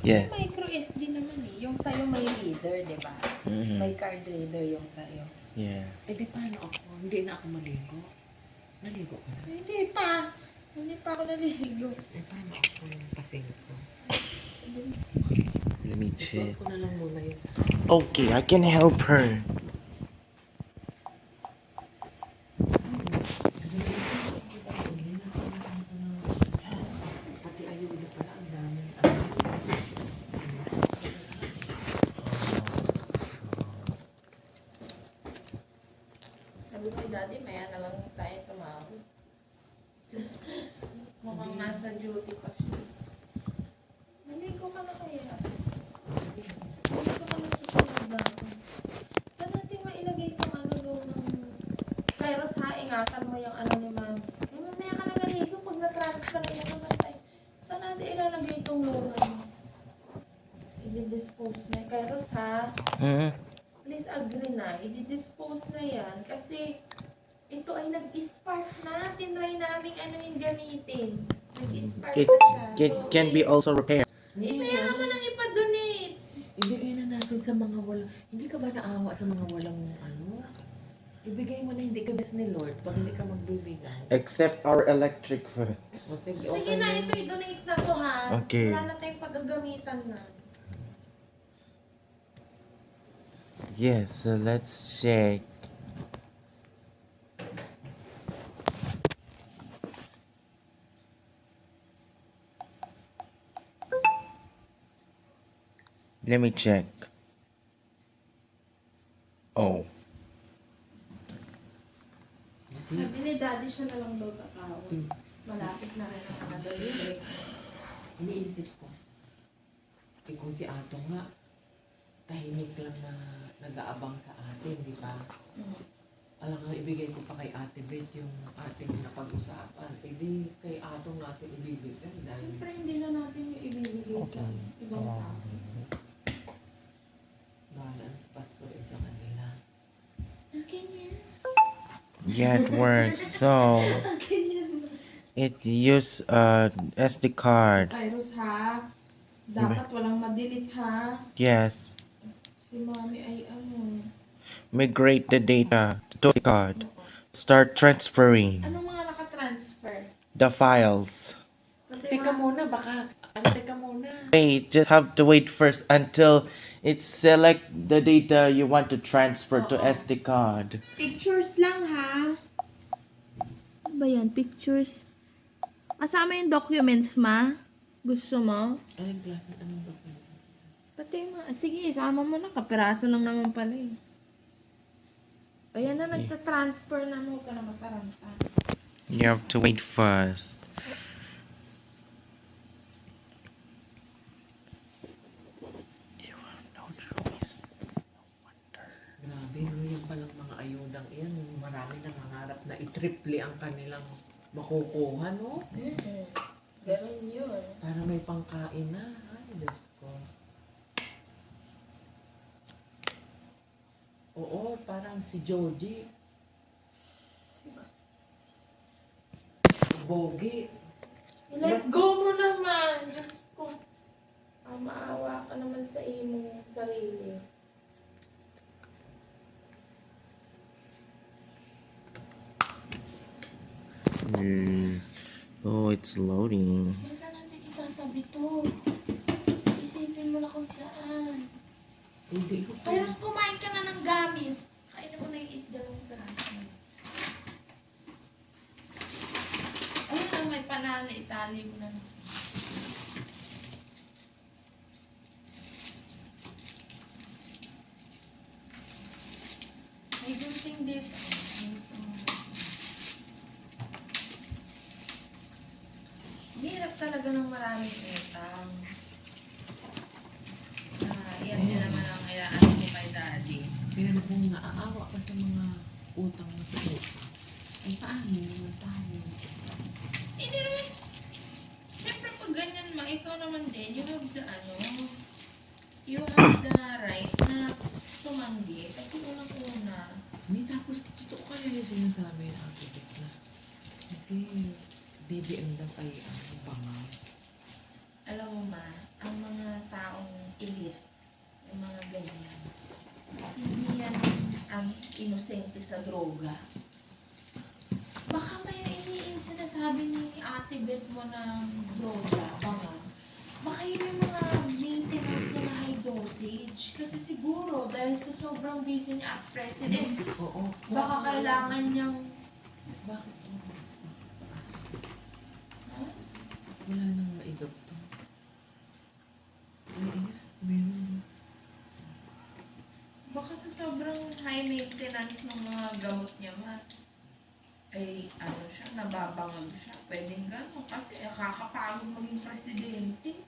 Yeah. Micro SD naman eh. Yung sa'yo may reader, di ba? Mm-hmm. May card reader yung sa'yo. Yeah. Eh di paano ako? Hindi na ako maligo. Naligo ka na? Hindi pa. Hindi pa ako naliligo. Eh paano ako yung pasing ko? Let me Suot check. ko na lang muna yun. Okay, I can help her. Pati ayuda pala, ang daming Sabi ko, Daddy, maya na lang tayo tumawag. Mukhang nasa duty pa siya. Naligo ka na kaya? Naligo ka na susunod na ako. Saan natin mailagay itong ano doon ng... Pero sa ingatan mo yung ano ni Ma'am. Eh, mamaya ka na maligo pag na-transfer na yung naman tayo. Saan natin ilalagay itong luma mo? I-dispose na. Kairos ha? Mm-hmm. Please agree na, i-dispose na yan kasi ito ay nag-spark na. Tinry namin ano yung gamitin. Nag-spark It, na siya. it can be also repaired. Kaya ka mo nang ipa-donate. Ibigay na natin sa mga walang... Hindi ka ba naawa sa mga walang ano? Ibigay mo na hindi ka best ni Lord pag hindi ka magbibigay. Except our electric foods. O, sige, Sige okay na, na. ito i-donate na to ha. Okay. Wala na tayong paggagamitan na. Yes, so let's check. Let me check. Oh. Kasi, Sabi ni Daddy siya na lang daw tatawag. Malapit na rin ang mga delivery. iniisip ko. Eh kung si Ato nga, tahimik lang na nag-aabang sa atin, di ba? Alam nga, ibigay ko pa kay Ate Beth yung ating napag-usapan. Eh di, kay Ato natin ibibigay dahil Siyempre hindi na natin yung ibibigay sa ibang tao. bahala na si Pastor at sa kanila. Akin yan. Yeah, it works. So, Akin yan. it use SD card. Kairos ha. Dapat walang ma-delete ha. Yes. Si Mami ay ano. Migrate the data to SD card. Start transferring Anong mga naka-transfer? the files. Pati Teka mga- muna, baka, teka muna. Wait, just have to wait first until it select the data you want to transfer to SD card. Pictures lang ha. Ano ba yan? Pictures. Kasama yung documents, ma? Gusto mo? Anong klase, anong document? Pati yung mga... Sige, isama mo na. Kapiraso lang naman pala eh. Ayan na, nagta-transfer na mo. Huwag ka na mataranta. You have to wait first. You have no choice. Grabe, no, yung palang mga ayudang iyan, marami nangangarap na itriple ang kanilang makukuha, no? Ganun yun. Para may pangkain na. Ay, Diyos ko. Oo, parang si Joji. Bogi. Let go mo naman. Diyos ko. Maawa ka naman sa iyong sarili. Oh, it's loading. Saan natin itatabi to? Isipin mo na kung saan. Hindi ko Pero kumain ka na ng gamis. Kainin mo na yung dalawang peraso. Ayun na, may panalo. Itali mo na. May gunting dito. Hirap talaga ng maraming utang. Yan din naman ang kailangan ko kay daddy. Pero kung naaawa ka sa mga utang mo sa utang, ay paano naman tayo? Hindi naman. Siyempre pag ganyan ma, ikaw naman din, you have the you have the right na tumanggi. Kasi unang-una, May tapos dito ko kanina sinasabi ng architect na hindi BBM daw ay bangaw. alam mo ma, ang mga taong elite, yung mga ganyan, hindi yan ang inosente sa droga. Baka may sinasabi ni Ate Beth mo ng droga, baka. Baka yun yung mga maintenance na high dosage. Kasi siguro, dahil sa sobrang busy niya as president, Oo. baka kailangan niyang... Bakit? Ha? Wala nang maidugtong. Meron. Baka sa sobrang high maintenance ng mga gamot niya ma, ay ano siya, nababangag siya. Pwedeng gano'n kasi kakapagod maging presidente.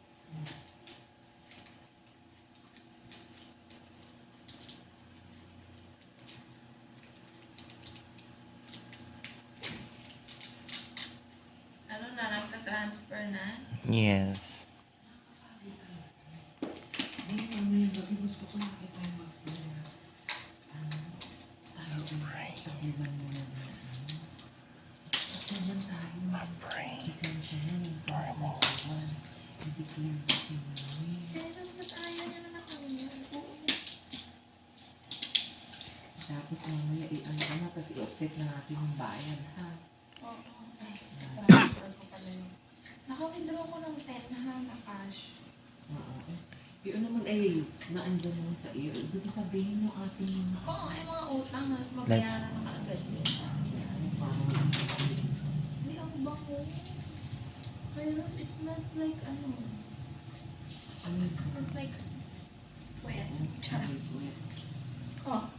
Ano na, nagta-transfer na? Yes. Ngayon, mamayang gabi gusto ko nakita yung mga pera. Tayo ay taguban muna na taguban tayo. Isensya na yung sauce na iwan. Hindi clear yung namin. Pero ba't ayaw niya na nakawin? Oo. Tapos mamaya i-ano ka na, tapos i-offset na natin yung bayan, ha? Oo. Ay, transfer ko pala yun. Naka-withdraw ko ng 10 na cash. Oo. Yun naman ay naandun naman sa iyo. Ibig sabihin yung ating Oo, ay mga utang na mabayaran na kaagad yun. May ang bango. Pero it smells like ano. It smells like wet. Charot. Oh.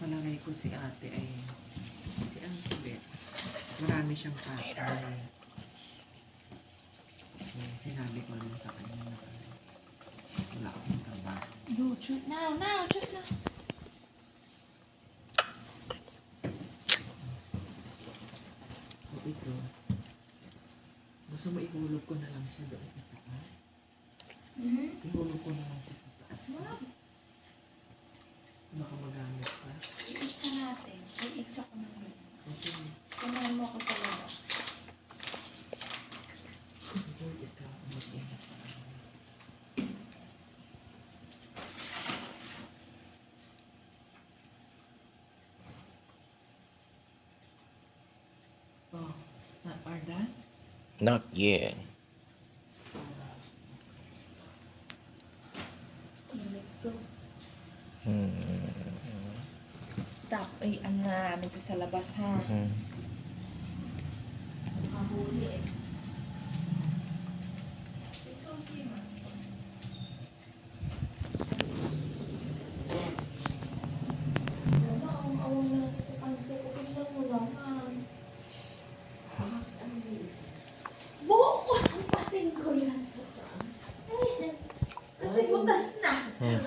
Palagay ko si ate ay si Ate Beth. Marami siyang partner. Sinabi ko lang sa kanya na wala akong trabaho. Yo, shoot now, shoot now. O ito, gusto mo ihulog ko na lang siya doon sa taas? Ihulog ko na lang siya sa taas. Wow. Baka magamit pa. I-itcha natin. I-itcha ko na rin. Okay. Kumain mo ako sa labas. Ito, ikaw ang mag-ingat sa akin. Oh, are done? Not yet. Let's go. Hmm. Tap, ay, ano na namin ito sa labas, ha? Hmm. Nakahuli, eh. Ito, sima. Wala, ang awa na sa kante. Tignan mo lang, ha? Buo ko ng pasing ko yan. Ay, kasi butas na. Hmm.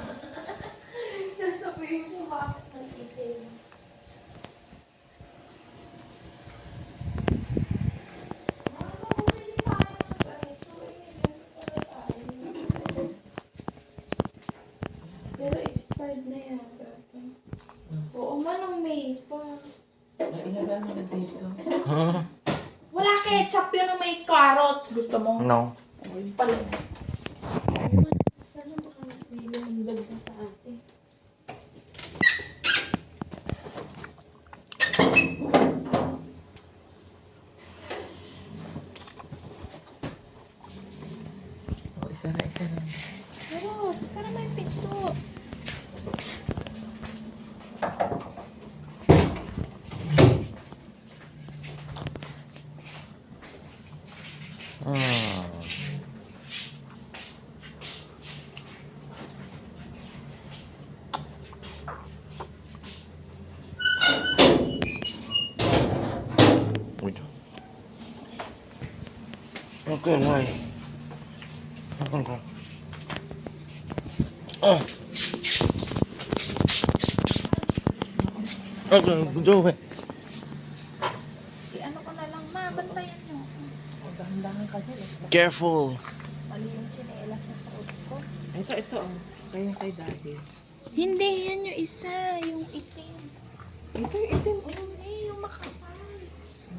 Sasabihin mo bakit nag-itim. Pero expired na yan. Oo man, ang May pa. Ilagay mo na dito. Wala ketchup yun na may carrots. Gusto mo? No. Oh, yun pala. Sana baka may lumundag na sa atin. Rose, sara mo yung pinto. Hmm. Wait. Okay, why? Okay. Oh. Okay, do it. Ano ko na lang, ma, bantayan niyo. Dahan-dahan ka dyan. Careful. Mali yung chinelas na suot ko. Ito, oh. Kaya kay daddy. Hindi, yan yung isa, yung itim. Ito yung itim, oh. Hindi, yung makapal.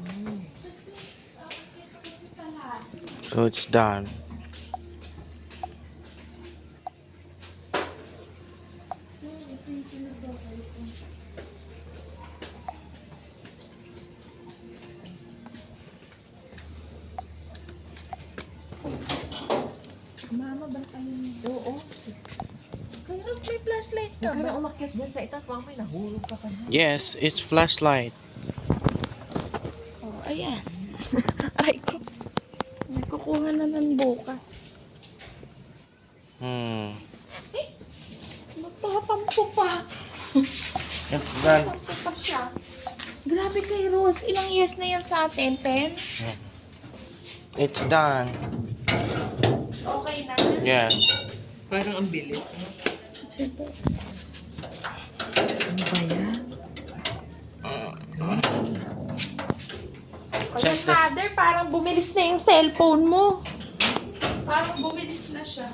Mm. Kasi, ito kasi pala. So it's done. Ito yung pinagdokal ko. Mama, bantayan niyo. Oo. Kaya Rose, may flashlight ka Huwag ka ba? na umakyat dyan sa itaas. Mamay, nahulog ka ka na. Yes, it's flashlight. Oh, ayan. Ay ko. May kukuha na ng bukas. Hmm. Magpatampo pa. It's done. Tampo pa siya. Grabe kay Rose. Ilang years na yan sa atin? 10? It's done. Okay na. Yes. Parang ang bilis. No? Siyempre. Ano ba yan? Check this. Father, parang bumilis na yung cellphone mo. Parang bumilis na siya.